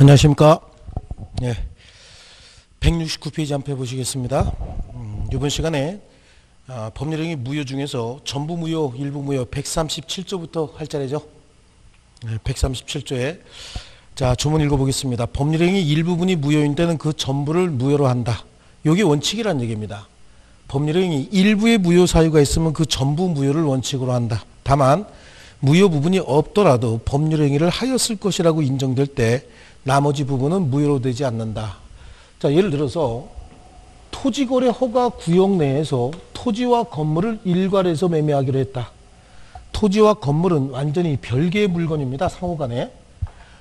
안녕하십니까. 네, 169페이지 한번 해보시겠습니다. 이번 시간에 법률행위 무효 중에서 전부 무효, 일부 무효 137조부터 할 차례죠. 네, 137조에 자 조문 읽어보겠습니다. 법률행위 일부분이 무효인 때는 그 전부를 무효로 한다. 이게 원칙이란 얘기입니다. 법률행위 일부의 무효 사유가 있으면 그 전부 무효를 원칙으로 한다. 다만 무효 부분이 없더라도 법률행위를 하였을 것이라고 인정될 때 나머지 부분은 무효로 되지 않는다. 자, 예를 들어서 토지거래 허가 구역 내에서 토지와 건물을 일괄해서 매매하기로 했다. 토지와 건물은 완전히 별개의 물건입니다. 상호간에.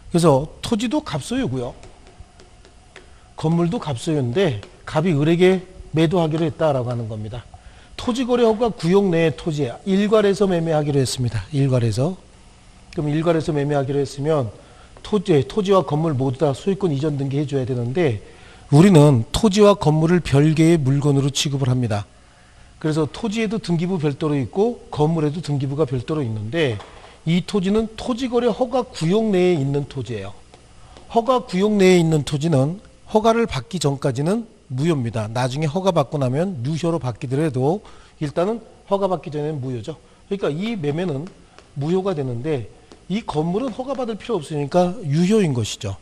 그래서 토지도 갑소유고요. 건물도 갑소유인데 갑이 을에게 매도하기로 했다라고 하는 겁니다. 토지거래 허가 구역 내의 토지에 일괄해서 매매하기로 했습니다. 일괄해서. 그럼 일괄해서 매매하기로 했으면 토지와 건물 모두 다 소유권 이전 등기 해줘야 되는데 우리는 토지와 건물을 별개의 물건으로 취급을 합니다. 그래서 토지에도 등기부 별도로 있고 건물에도 등기부가 별도로 있는데 이 토지는 토지거래 허가 구역 내에 있는 토지예요. 허가 구역 내에 있는 토지는 허가를 받기 전까지는 무효입니다. 나중에 허가 받고 나면 유효로 바뀌더라도 일단은 허가 받기 전에는 무효죠. 그러니까 이 매매는 무효가 되는데 이 건물은 허가받을 필요 없으니까 유효인 것이죠.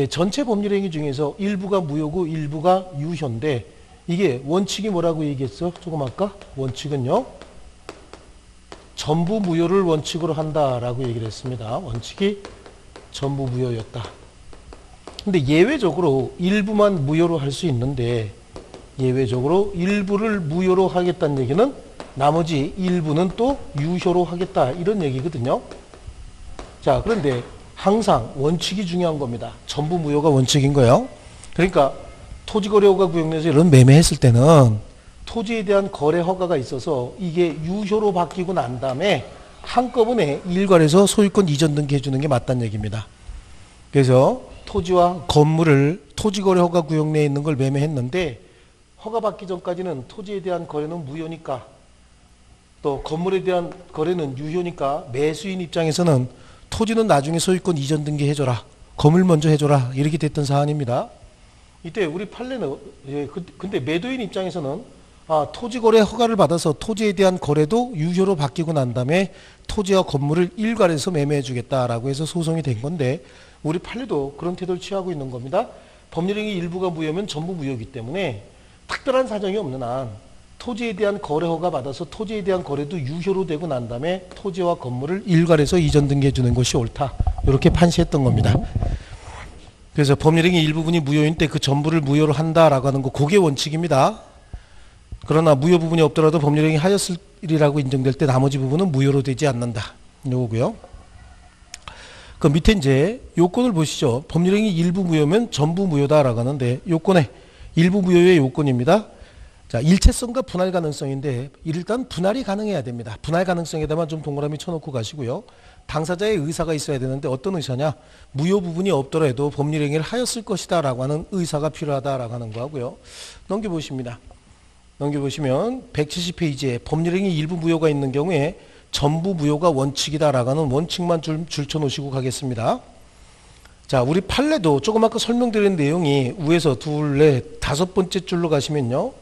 전체 법률행위 중에서 일부가 무효고 일부가 유효인데 이게 원칙이 뭐라고 얘기했어? 조금 아까? 원칙은요. 전부 무효를 원칙으로 한다라고 얘기를 했습니다. 원칙이 전부 무효였다. 근데 예외적으로 일부만 무효로 할 수 있는데 예외적으로 일부를 무효로 하겠다는 얘기는 나머지 일부는 또 유효로 하겠다 이런 얘기거든요. 자, 그런데 항상 원칙이 중요한 겁니다. 전부 무효가 원칙인 거예요. 그러니까 토지거래허가 구역 내에서 이런 매매했을 때는 토지에 대한 거래 허가가 있어서 이게 유효로 바뀌고 난 다음에 한꺼번에 일괄해서 소유권 이전 등기 해주는 게 맞다는 얘기입니다. 그래서 토지와 건물을 토지거래 허가 구역 내에 있는 걸 매매했는데 허가 받기 전까지는 토지에 대한 거래는 무효니까 또 건물에 대한 거래는 유효니까 매수인 입장에서는 토지는 나중에 소유권 이전 등기 해줘라. 건물 먼저 해줘라. 이렇게 됐던 사안입니다. 이때 우리 판례는 근데 매도인 입장에서는 토지거래 허가를 받아서 토지에 대한 거래도 유효로 바뀌고 난 다음에 토지와 건물을 일괄해서 매매해 주겠다라고 해서 소송이 된 건데 우리 판례도 그런 태도를 취하고 있는 겁니다. 법률행위 일부가 무효면 전부 무효이기 때문에 특별한 사정이 없는 한 토지에 대한 거래 허가 받아서 토지에 대한 거래도 유효로 되고 난 다음에 토지와 건물을 일괄해서 이전 등기해 주는 것이 옳다. 이렇게 판시했던 겁니다. 그래서 법률행위 일부분이 무효인 때 그 전부를 무효로 한다라고 하는 거 그게 원칙입니다. 그러나 무효 부분이 없더라도 법률행위 하였으리라고 인정될 때 나머지 부분은 무효로 되지 않는다. 요거고요. 그 밑에 이제 요건을 보시죠. 법률행위 일부 무효면 전부 무효다라고 하는데 요건에 일부 무효의 요건입니다. 자, 일체성과 분할 가능성인데 일단 분할이 가능해야 됩니다. 분할 가능성에다만 좀 동그라미 쳐놓고 가시고요. 당사자의 의사가 있어야 되는데 어떤 의사냐? 무효 부분이 없더라도 법률행위를 하였을 것이다 라고 하는 의사가 필요하다라고 하는 거고요. 넘겨보십니다. 넘겨보시면 170페이지에 법률행위 일부 무효가 있는 경우에 전부 무효가 원칙이다라고 하는 원칙만 줄쳐 놓으시고 가겠습니다. 자, 우리 판례도 조금 아까 설명드린 내용이 위에서 둘, 넷, 다섯 번째 줄로 가시면요.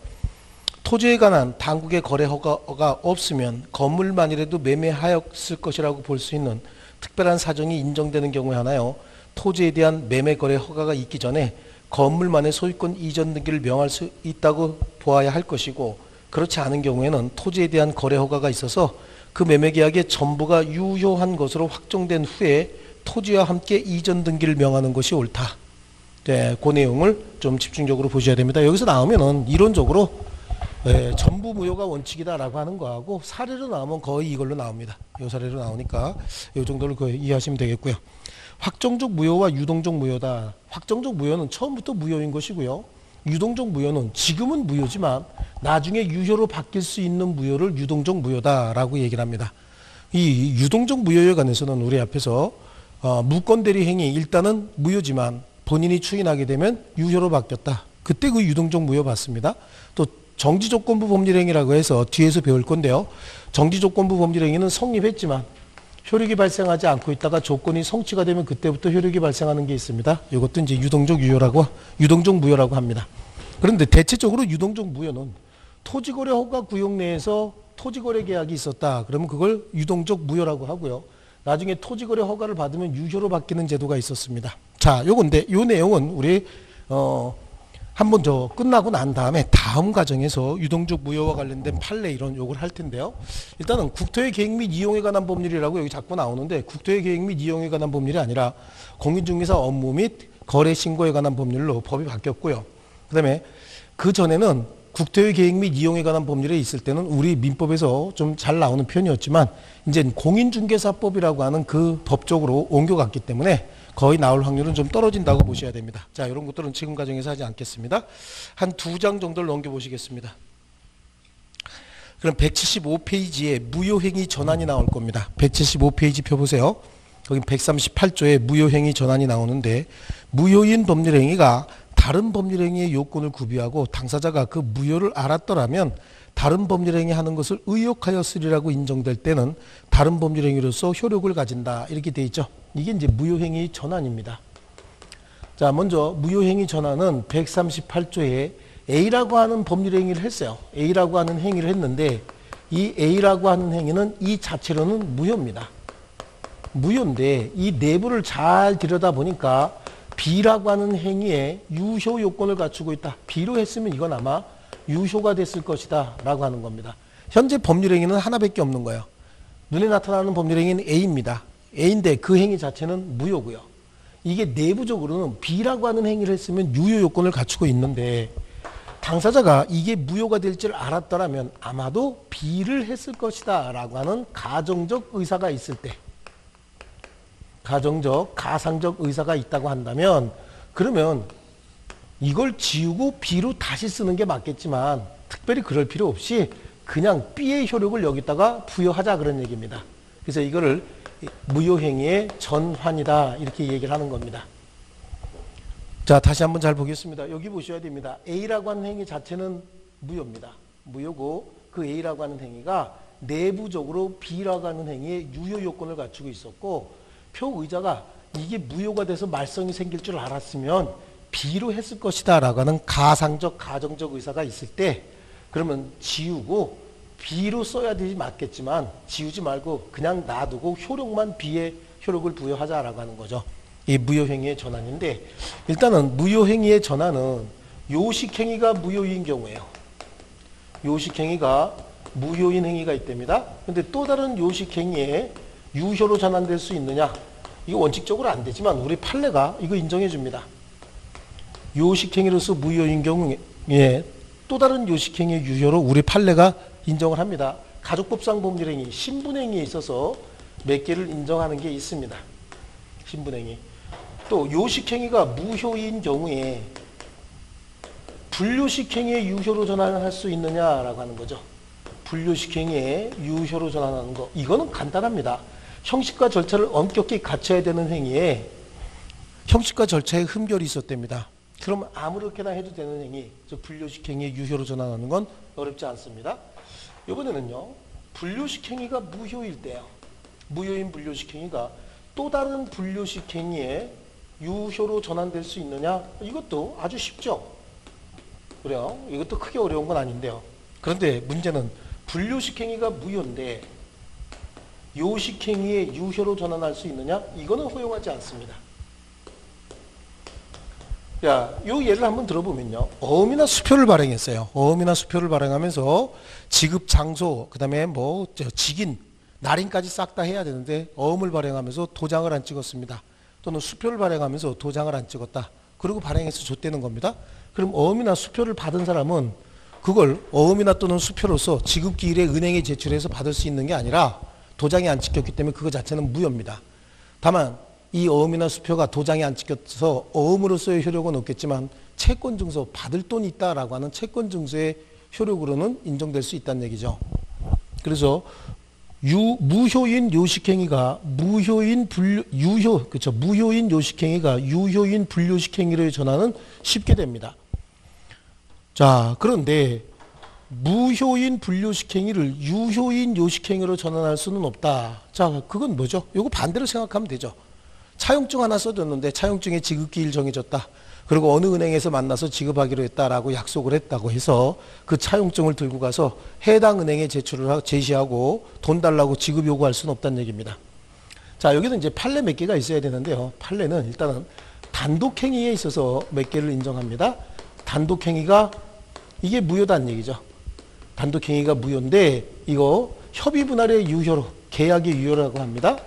토지에 관한 당국의 거래 허가가 없으면 건물만이라도 매매하였을 것이라고 볼 수 있는 특별한 사정이 인정되는 경우에 하나요. 토지에 대한 매매 거래 허가가 있기 전에 건물만의 소유권 이전 등기를 명할 수 있다고 보아야 할 것이고 그렇지 않은 경우에는 토지에 대한 거래 허가가 있어서 그 매매 계약의 전부가 유효한 것으로 확정된 후에 토지와 함께 이전 등기를 명하는 것이 옳다. 네, 그 내용을 좀 집중적으로 보셔야 됩니다. 여기서 나오면은 이론적으로 전부 무효가 원칙이다라고 하는 거하고 사례로 나오면 거의 이걸로 나옵니다. 이 사례로 나오니까 이 정도를 거의 이해하시면 되겠고요. 확정적 무효와 유동적 무효다. 확정적 무효는 처음부터 무효인 것이고요. 유동적 무효는 지금은 무효지만 나중에 유효로 바뀔 수 있는 무효를 유동적 무효다라고 얘기를 합니다. 이 유동적 무효에 관해서는 우리 앞에서 무권대리 행위 일단은 무효지만 본인이 추인하게 되면 유효로 바뀌었다. 그때 그 유동적 무효 봤습니다. 또 정지조건부 법률행위라고 해서 뒤에서 배울 건데요. 정지조건부 법률행위는 성립했지만 효력이 발생하지 않고 있다가 조건이 성취가 되면 그때부터 효력이 발생하는 게 있습니다. 이것도 이제 유동적 무효라고 합니다. 그런데 대체적으로 유동적 무효는 토지거래 허가 구역 내에서 토지거래 계약이 있었다. 그러면 그걸 유동적 무효라고 하고요. 나중에 토지거래 허가를 받으면 유효로 바뀌는 제도가 있었습니다. 자, 요건데 요 내용은 우리 한번 끝나고 난 다음에 다음 과정에서 유동적 무효와 관련된 판례 이론 요걸 할 텐데요. 일단은 국토의 계획 및 이용에 관한 법률이라고 여기 자꾸 나오는데 국토의 계획 및 이용에 관한 법률이 아니라 공인중개사 업무 및 거래 신고에 관한 법률로 법이 바뀌었고요. 그다음에 그 전에는 국토의 계획 및 이용에 관한 법률에 있을 때는 우리 민법에서 좀 잘 나오는 표현이었지만 이제 공인중개사법이라고 하는 그 법 쪽으로 옮겨갔기 때문에 거의 나올 확률은 좀 떨어진다고 보셔야 됩니다. 자, 이런 것들은 지금 과정에서 하지 않겠습니다. 한 2장 정도를 넘겨보시겠습니다. 그럼 175페이지에 무효행위 전환이 나올 겁니다. 175페이지 펴보세요. 거기 138조에 무효행위 전환이 나오는데 무효인 법률행위가 다른 법률행위의 요건을 구비하고 당사자가 그 무효를 알았더라면 다른 법률행위 하는 것을 의혹하였으리라고 인정될 때는 다른 법률행위로서 효력을 가진다. 이렇게 돼 있죠. 이게 이제 무효행위 전환입니다. 자, 먼저 무효행위 전환은 138조에 A라고 하는 법률행위를 했어요. A라고 하는 행위를 했는데 이 A라고 하는 행위는 이 자체로는 무효입니다. 무효인데 이 내부를 잘 들여다보니까 B라고 하는 행위에 유효 요건을 갖추고 있다. B로 했으면 이건 아마 유효가 됐을 것이다 라고 하는 겁니다. 현재 법률행위는 하나밖에 없는 거예요. 눈에 나타나는 법률행위는 A입니다. A인데 그 행위 자체는 무효고요. 이게 내부적으로는 B라고 하는 행위를 했으면 유효 요건을 갖추고 있는데 당사자가 이게 무효가 될 줄 알았더라면 아마도 B를 했을 것이다 라고 하는 가정적 의사가 있을 때, 가상적 의사가 있다고 한다면 그러면 이걸 지우고 B로 다시 쓰는 게 맞겠지만 특별히 그럴 필요 없이 그냥 B의 효력을 여기다가 부여하자 그런 얘기입니다. 그래서 이거를 무효행위의 전환이다 이렇게 얘기를 하는 겁니다. 자, 다시 한번 잘 보겠습니다. 여기 보셔야 됩니다. A라고 하는 행위 자체는 무효입니다. 무효고 그 A라고 하는 행위가 내부적으로 B라고 하는 행위의 유효 요건을 갖추고 있었고 표의자가 이게 무효가 돼서 말썽이 생길 줄 알았으면 B로 했을 것이다 라고 하는 가상적 가정적 의사가 있을 때 그러면 지우고 B로 써야 되지 맞겠지만 지우지 말고 그냥 놔두고 효력만 B의 효력을 부여하자라고 하는 거죠. 이 무효행위의 전환인데 일단은 무효행위의 전환은 요식행위가 무효인 경우에요. 요식행위가 무효인 행위가 있답니다. 근데 또 다른 요식행위에 유효로 전환될 수 있느냐? 이거 원칙적으로 안 되지만 우리 판례가 이거 인정해 줍니다. 요식행위로서 무효인 경우에 또 다른 요식행위의 유효로 우리 판례가 인정을 합니다. 가족법상 법률행위, 신분행위에 있어서 몇 개를 인정하는 게 있습니다. 신분행위. 또 요식행위가 무효인 경우에 불요식행위의 유효로 전환할 수 있느냐라고 하는 거죠. 불요식행위의 유효로 전환하는 거. 이거는 간단합니다. 형식과 절차를 엄격히 갖춰야 되는 행위에 형식과 절차에 흠결이 있었답니다. 그럼 아무렇게나 해도 되는 행위, 즉 불요식 행위의 유효로 전환하는 건 어렵지 않습니다. 이번에는요, 불요식 행위가 무효일 때요. 무효인 불요식 행위가 또 다른 불요식 행위에 유효로 전환될 수 있느냐? 이것도 아주 쉽죠. 그래요. 이것도 크게 어려운 건 아닌데요. 그런데 문제는 불요식 행위가 무효인데 요식 행위에 유효로 전환할 수 있느냐? 이거는 허용하지 않습니다. 야, 요 예를 한번 들어보면요. 어음이나 수표를 발행했어요. 어음이나 수표를 발행하면서 지급 장소, 그 다음에 직인, 날인까지 싹 다 해야 되는데 어음을 발행하면서 도장을 안 찍었습니다. 또는 수표를 발행하면서 도장을 안 찍었다. 그리고 발행해서 줬다는 겁니다. 그럼 어음이나 수표를 받은 사람은 그걸 어음이나 또는 수표로서 지급기일에 은행에 제출해서 받을 수 있는 게 아니라 도장이 안 찍혔기 때문에 그거 자체는 무효입니다. 다만 이 어음이나 수표가 도장이 안 찍혀서 어음으로서의 효력은 없겠지만 채권증서 받을 돈이 있다라고 하는 채권증서의 효력으로는 인정될 수 있다는 얘기죠. 그래서 무효인 요식행위가 무효인 요식행위가 유효인 불요식행위로 전환은 쉽게 됩니다. 자, 그런데 무효인 불요식행위를 유효인 요식행위로 전환할 수는 없다. 자, 그건 뭐죠? 요거 반대로 생각하면 되죠. 차용증 하나 써줬는데 차용증에 지급기일 정해졌다. 그리고 어느 은행에서 만나서 지급하기로 했다라고 약속을 했다고 해서 그 차용증을 들고 가서 해당 은행에 제시하고 돈 달라고 지급 요구할 수는 없다는 얘기입니다. 자, 여기는 이제 판례 몇 개가 있어야 되는데요. 판례는 일단은 단독행위에 있어서 몇 개를 인정합니다. 단독행위가 이게 무효다는 얘기죠. 단독행위가 무효인데 이거 협의분할의 유효로, 계약의 유효라고 합니다.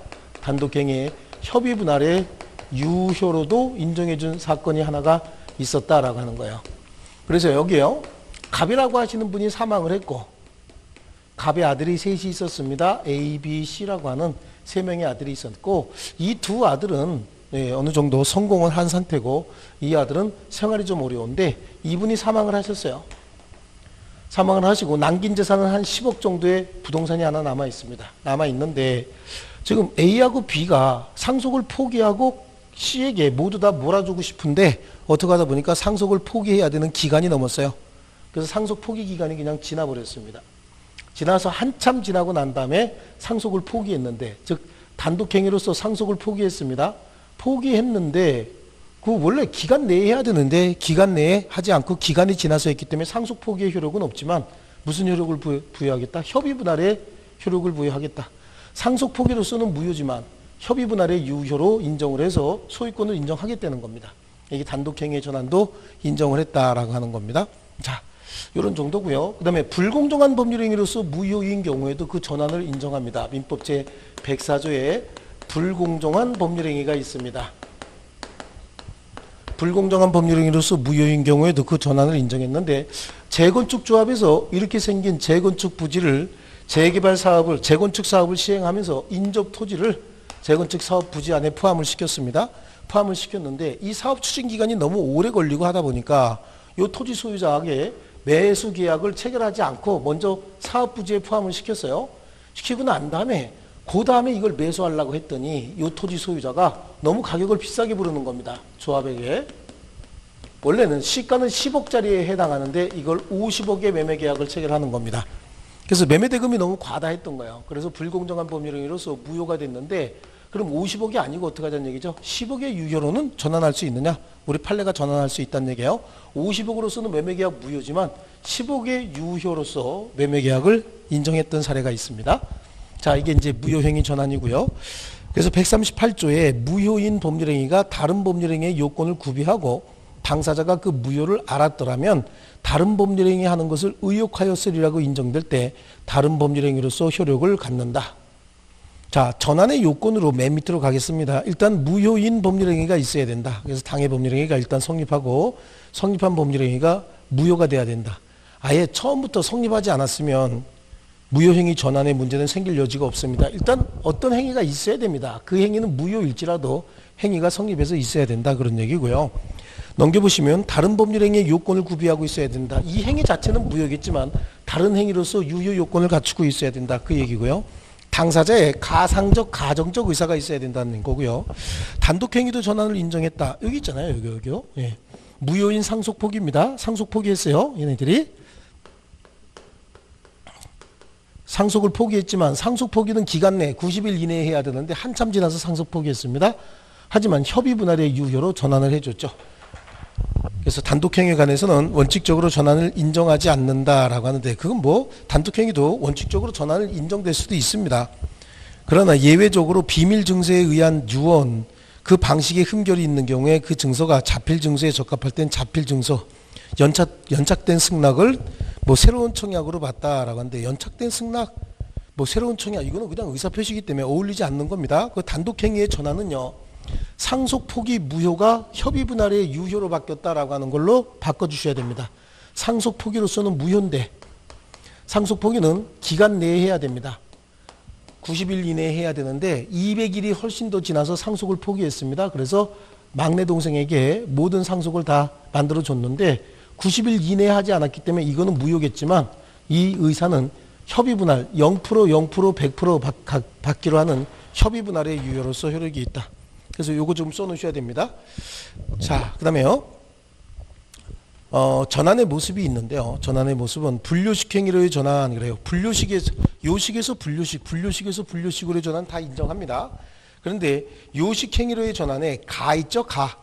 단독행위의 협의분할의 유효로도 인정해준 사건이 하나가 있었다라고 하는 거예요. 그래서 여기요, 갑이라고 하시는 분이 사망을 했고 갑의 아들이 셋이 있었습니다. A, B, C라고 하는 세 명의 아들이 있었고 이 두 아들은 어느 정도 성공을 한 상태고 이 아들은 생활이 좀 어려운데 이분이 사망을 하셨어요. 사망을 하시고 남긴 재산은 한 10억 정도의 부동산이 하나 남아 있습니다. 남아 있는데 지금 A하고 B가 상속을 포기하고 C에게 모두 다 몰아주고 싶은데 어떻게 하다 보니까 상속을 포기해야 되는 기간이 넘었어요. 그래서 상속 포기 기간이 그냥 지나버렸습니다. 지나서 한참 지나고 난 다음에 상속을 포기했는데, 즉 단독행위로서 상속을 포기했습니다. 포기했는데 그 원래 기간 내에 해야 되는데 기간 내에 하지 않고 기간이 지나서 했기 때문에 상속 포기의 효력은 없지만 무슨 효력을 부여하겠다? 협의분할의 효력을 부여하겠다. 상속 포기로서는 무효지만 협의분할의 유효로 인정을 해서 소유권을 인정하겠다는 겁니다. 이게 단독행위의 전환도 인정을 했다라고 하는 겁니다. 자, 이런 정도고요. 그 다음에 불공정한 법률행위로서 무효인 경우에도 그 전환을 인정합니다. 민법 제 104조에 불공정한 법률행위가 있습니다. 불공정한 법률행위로서 무효인 경우에도 그 전환을 인정했는데 재건축 조합에서 이렇게 생긴 재건축 부지를 재개발 사업을 재건축 사업을 시행하면서 인접 토지를 재건축 사업 부지 안에 포함을 시켰습니다. 포함을 시켰는데 이 사업 추진 기간이 너무 오래 걸리고 하다 보니까 이 토지 소유자에게 매수 계약을 체결하지 않고 먼저 사업 부지에 포함을 시켰어요. 시키고 난 다음에 그 다음에 이걸 매수하려고 했더니 이 토지 소유자가 너무 가격을 비싸게 부르는 겁니다. 조합에게. 원래는 시가는 10억짜리에 해당하는데 이걸 50억의 매매 계약을 체결하는 겁니다. 그래서 매매 대금이 너무 과다했던 거예요. 그래서 불공정한 법률행위로서 무효가 됐는데 그럼 50억이 아니고 어떻게 하자는 얘기죠? 10억의 유효로는 전환할 수 있느냐? 우리 판례가 전환할 수 있다는 얘기예요. 50억으로서는 매매계약 무효지만 10억의 유효로서 매매계약을 인정했던 사례가 있습니다. 자, 이게 이제 무효행위 전환이고요. 그래서 138조에 무효인 법률행위가 다른 법률행위의 요건을 구비하고 당사자가 그 무효를 알았더라면 다른 법률행위 하는 것을 의혹하였으리라고 인정될 때 다른 법률행위로서 효력을 갖는다. 자, 전환의 요건으로 맨 밑으로 가겠습니다. 일단 무효인 법률행위가 있어야 된다. 그래서 당해 법률행위가 일단 성립하고 성립한 법률행위가 무효가 돼야 된다. 아예 처음부터 성립하지 않았으면 무효행위 전환의 문제는 생길 여지가 없습니다. 일단 어떤 행위가 있어야 됩니다. 그 행위는 무효일지라도 행위가 성립해서 있어야 된다. 그런 얘기고요. 넘겨보시면 다른 법률행위의 요건을 구비하고 있어야 된다. 이 행위 자체는 무효겠지만 다른 행위로서 유효 요건을 갖추고 있어야 된다. 그 얘기고요. 당사자의 가상적, 가정적 의사가 있어야 된다는 거고요. 단독행위도 전환을 인정했다. 여기 있잖아요. 여기요. 예. 무효인 상속포기입니다. 상속포기했어요. 얘네들이. 상속을 포기했지만 상속포기는 기간 내 90일 이내에 해야 되는데 한참 지나서 상속포기했습니다. 하지만 협의분할의 유효로 전환을 해줬죠. 그래서 단독행위에 관해서는 원칙적으로 전환을 인정하지 않는다라고 하는데 그건 뭐 단독행위도 원칙적으로 전환을 인정될 수도 있습니다. 그러나 예외적으로 비밀 증서에 의한 유언, 그 방식에 흠결이 있는 경우에 그 증서가 자필 증서에 적합할 땐 자필 증서, 연착된 승낙을 뭐 새로운 청약으로 봤다라고 하는데 연착된 승낙, 뭐 새로운 청약 이거는 그냥 의사표시이기 때문에 어울리지 않는 겁니다. 그 단독행위의 전환은요. 상속 포기 무효가 협의분할의 유효로 바뀌었다라고 하는 걸로 바꿔주셔야 됩니다. 상속 포기로서는 무효인데 상속 포기는 기간 내에 해야 됩니다. 90일 이내에 해야 되는데 200일이 훨씬 더 지나서 상속을 포기했습니다. 그래서 막내 동생에게 모든 상속을 다 만들어줬는데 90일 이내에 하지 않았기 때문에 이거는 무효겠지만 이 의사는 협의분할 0%, 100% 받기로 하는 협의분할의 유효로서 효력이 있다. 그래서 요거 좀 써놓으셔야 됩니다. 자, 그 다음에요. 전환의 모습이 있는데요. 전환의 모습은 분류식 행위로의 전환 그래요. 분류식에서 요식에서 분류식, 분류식에서 분류식으로의 전환 다 인정합니다. 그런데 요식 행위로의 전환에 가 있죠, 가.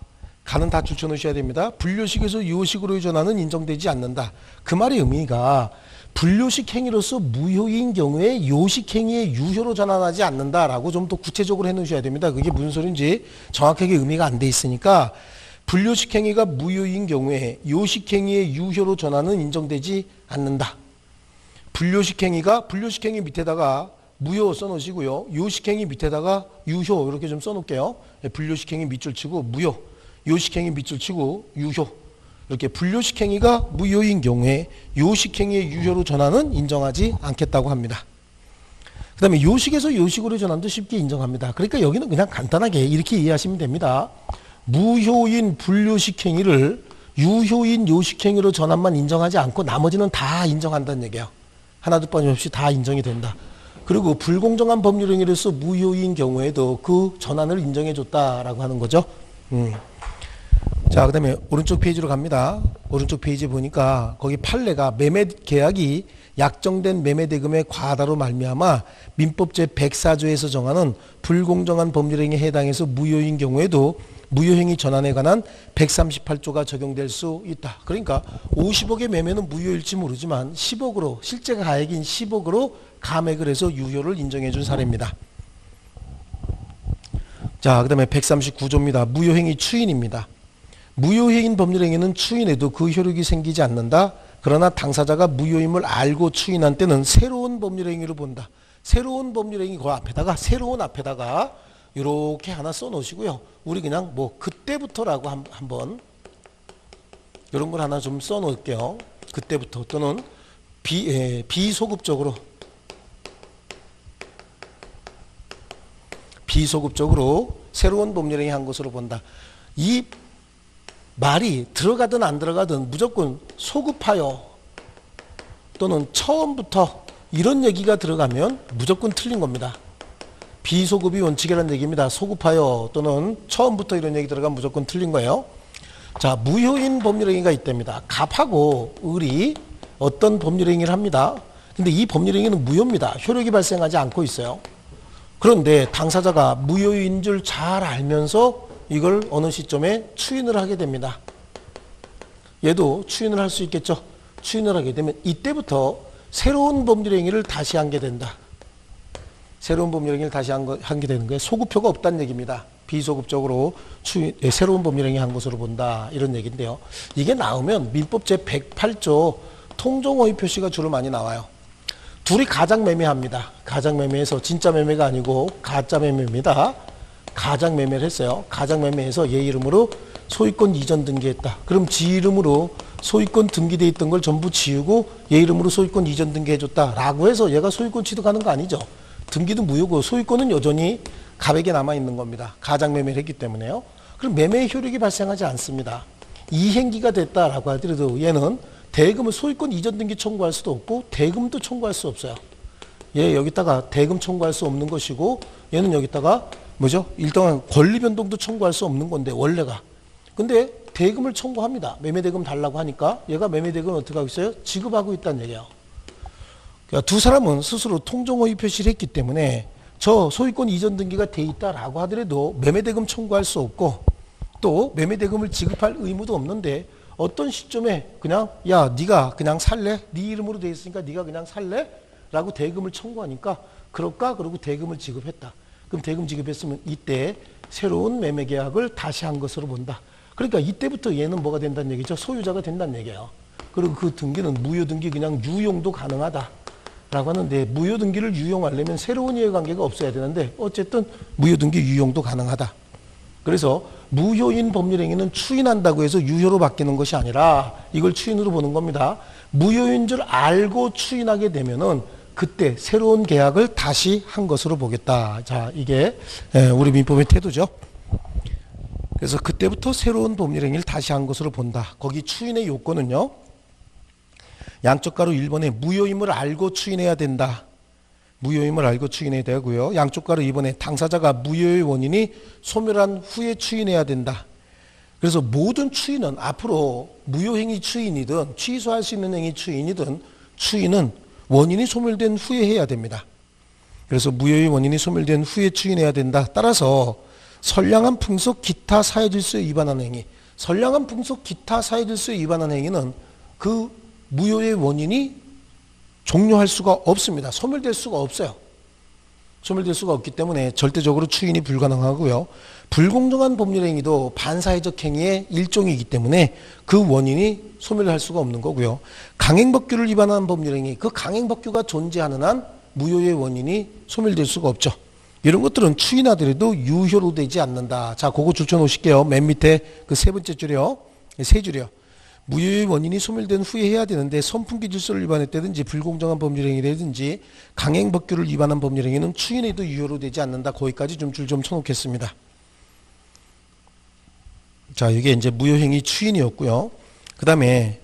가는 다 줄쳐 놓으셔야 됩니다. 분류식에서 요식으로의 전환은 인정되지 않는다. 그 말의 의미가 분류식 행위로서 무효인 경우에 요식 행위의 유효로 전환하지 않는다라고 좀 더 구체적으로 해 놓으셔야 됩니다. 그게 무슨 소리인지 정확하게 의미가 안 돼 있으니까 분류식 행위가 무효인 경우에 요식 행위의 유효로 전환은 인정되지 않는다. 분류식 행위 밑에다가 무효 써놓으시고요. 요식 행위 밑에다가 유효 이렇게 좀 써놓을게요. 분류식 행위 밑줄 치고 무효, 요식 행위 밑줄 치고 유효. 이렇게 분류식 행위가 무효인 경우에 요식 행위의 유효로 전환은 인정하지 않겠다고 합니다. 그 다음에 요식에서 요식으로 전환도 쉽게 인정합니다. 그러니까 여기는 그냥 간단하게 이렇게 이해하시면 됩니다. 무효인 분류식 행위를 유효인 요식 행위로 전환만 인정하지 않고 나머지는 다 인정한다는 얘기예요. 하나도 빠짐없이 다 인정이 된다. 그리고 불공정한 법률 행위로서 무효인 경우에도 그 전환을 인정해 줬다라고 하는 거죠. 자, 그 다음에 오른쪽 페이지로 갑니다. 오른쪽 페이지 보니까 거기 판례가 매매 계약이 약정된 매매 대금의 과다로 말미암아 민법 제104조에서 정하는 불공정한 법률행위에 해당해서 무효인 경우에도 무효행위 전환에 관한 138조가 적용될 수 있다. 그러니까 50억의 매매는 무효일지 모르지만 10억으로 실제 가액인 10억으로 감액을 해서 유효를 인정해 준 사례입니다. 자, 그 다음에 139조입니다. 무효행위 추인입니다. 무효행위인 법률행위는 추인해도 그 효력이 생기지 않는다. 그러나 당사자가 무효임을 알고 추인한 때는 새로운 법률행위로 본다. 새로운 법률행위 그 앞에다가 새로운 앞에다가 이렇게 하나 써놓으시고요. 우리 그냥 뭐 그때부터라고 한번 이런 걸 하나 좀 써놓을게요. 그때부터 또는 비소급적으로 새로운 법률행위 한 것으로 본다. 이 말이 들어가든 안 들어가든 무조건 소급하여 또는 처음부터 이런 얘기가 들어가면 무조건 틀린 겁니다. 비소급이 원칙이라는 얘기입니다. 소급하여 또는 처음부터 이런 얘기 들어가면 무조건 틀린 거예요. 자, 무효인 법률행위가 있답니다. 갑하고 을이 어떤 법률행위를 합니다. 근데 이 법률행위는 무효입니다. 효력이 발생하지 않고 있어요. 그런데 당사자가 무효인 줄 잘 알면서 이걸 어느 시점에 추인을 하게 됩니다. 얘도 추인을 할 수 있겠죠. 추인을 하게 되면 이때부터 새로운 법률행위를 다시 하게 된다. 새로운 법률행위를 다시 하게 되는 거예요. 소급표가 없다는 얘기입니다. 비소급적으로 새로운 법률행위 한 것으로 본다. 이런 얘기인데요. 이게 나오면 민법 제108조 통정허위 표시가 주로 많이 나와요. 둘이 가장 매매합니다. 가장 매매해서 진짜 매매가 아니고 가짜 매매입니다. 가장 매매를 했어요. 가장 매매해서 얘 이름으로 소유권 이전 등기했다. 그럼 지 이름으로 소유권 등기돼 있던 걸 전부 지우고 얘 이름으로 소유권 이전 등기해줬다. 라고 해서 얘가 소유권 취득하는 거 아니죠. 등기도 무효고 소유권은 여전히 갑에게 남아있는 겁니다. 가장 매매를 했기 때문에요. 그럼 매매의 효력이 발생하지 않습니다. 이행기가 됐다라고 하더라도 얘는 대금을 소유권 이전 등기 청구할 수도 없고 대금도 청구할 수 없어요. 얘 여기다가 대금 청구할 수 없는 것이고 얘는 여기다가 뭐죠? 일단 권리 변동도 청구할 수 없는 건데 원래가. 근데 대금을 청구합니다. 매매대금 달라고 하니까 얘가 매매대금을 어떻게 하고 있어요? 지급하고 있다는 얘기예요. 그러니까 두 사람은 스스로 통정허위 표시를 했기 때문에 저 소유권 이전 등기가 돼 있다라고 하더라도 매매대금 청구할 수 없고 또 매매대금을 지급할 의무도 없는데 어떤 시점에 그냥 야 네가 그냥 살래? 네 이름으로 돼 있으니까 네가 그냥 살래? 라고 대금을 청구하니까 그럴까? 그러고 대금을 지급했다. 그럼 대금 지급했으면 이때 새로운 매매계약을 다시 한 것으로 본다. 그러니까 이때부터 얘는 뭐가 된다는 얘기죠? 소유자가 된다는 얘기예요. 그리고 그 등기는 무효등기 그냥 유용도 가능하다 라고 하는데 무효등기를 유용하려면 새로운 이해관계가 없어야 되는데 어쨌든 무효등기 유용도 가능하다. 그래서 무효인 법률행위는 추인한다고 해서 유효로 바뀌는 것이 아니라 이걸 추인으로 보는 겁니다. 무효인 줄 알고 추인하게 되면은 그때 새로운 계약을 다시 한 것으로 보겠다. 자, 이게 우리 민법의 태도죠. 그래서 그때부터 새로운 법률행위를 다시 한 것으로 본다. 거기 추인의 요건은요. 양적 가로 1번에 무효임을 알고 추인해야 된다. 무효임을 알고 추인해야 되고요. 양쪽 가로 2번에 당사자가 무효의 원인이 소멸한 후에 추인해야 된다. 그래서 모든 추인은 앞으로 무효행위 추인이든 취소할 수 있는 행위 추인이든 추인은 원인이 소멸된 후에 해야 됩니다. 그래서 무효의 원인이 소멸된 후에 추인해야 된다. 따라서 선량한 풍속 기타 사회질서에 위반한 행위, 선량한 풍속 기타 사회질서에 위반한 행위는 그 무효의 원인이 종료할 수가 없습니다. 소멸될 수가 없어요. 소멸될 수가 없기 때문에 절대적으로 추인이 불가능하고요. 불공정한 법률 행위도 반사회적 행위의 일종이기 때문에 그 원인이 소멸할 수가 없는 거고요. 강행법규를 위반한 법률 행위, 그 강행법규가 존재하는 한 무효의 원인이 소멸될 수가 없죠. 이런 것들은 추인하더라도 유효로 되지 않는다. 자, 그거 줄쳐 놓으실게요. 맨 밑에 그 세 번째 줄이요. 세 줄이요. 무효의 원인이 소멸된 후에 해야 되는데 선풍기 질서를 위반했다든지 불공정한 법률행위라든지 강행법규를 위반한 법률행위는 추인해도 유효로 되지 않는다. 거기까지 좀 줄 좀 쳐놓겠습니다. 자, 이게 이제 무효행위 추인이었고요. 그 다음에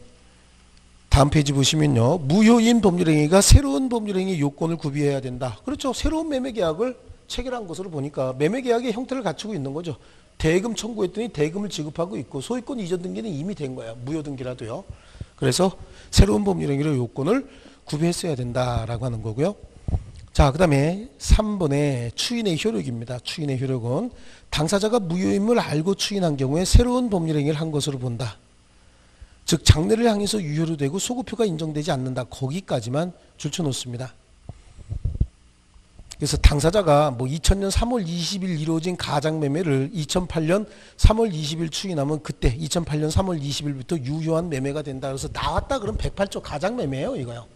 다음 페이지 보시면요. 무효인 법률행위가 새로운 법률행위 요건을 구비해야 된다. 그렇죠. 새로운 매매계약을 체결한 것으로 보니까 매매계약의 형태를 갖추고 있는 거죠. 대금 청구했더니 대금을 지급하고 있고 소유권 이전 등기는 이미 된 거야. 무효 등기라도요. 그래서 새로운 법률행위로 요건을 구비했어야 된다라고 하는 거고요. 자, 그 다음에 3번의 추인의 효력입니다. 추인의 효력은 당사자가 무효임을 알고 추인한 경우에 새로운 법률행위를 한 것으로 본다. 즉 장래를 향해서 유효로 되고 소급표가 인정되지 않는다. 거기까지만 줄쳐놓습니다. 그래서 당사자가 뭐 2000년 3월 20일 이루어진 가장매매를 2008년 3월 20일 추인하면 그때 2008년 3월 20일부터 유효한 매매가 된다. 그래서 나왔다 그러면 108조 가장매매예요. 이거요.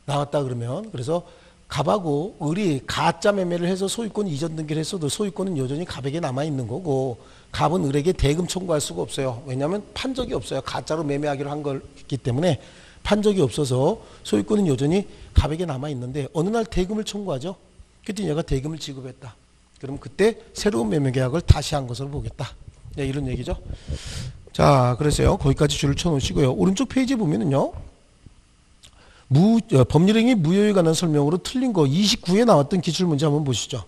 나왔다 그러면. 그래서 갑하고 을이 가짜 매매를 해서 소유권 이전 등기를 했어도 소유권은 여전히 갑에게 남아있는 거고 갑은 을에게 대금 청구할 수가 없어요. 왜냐하면 판 적이 없어요. 가짜로 매매하기로 한 거기 때문에 판 적이 없어서 소유권은 여전히 갑에게 남아있는데 어느 날 대금을 청구하죠. 그때 얘가 대금을 지급했다. 그럼 그때 새로운 매매계약을 다시 한 것으로 보겠다. 네, 이런 얘기죠. 자, 그래서요. 거기까지 줄을 쳐놓으시고요. 오른쪽 페이지 보면은요. 법률행위 무효에 관한 설명으로 틀린 거 29에 나왔던 기출문제 한번 보시죠.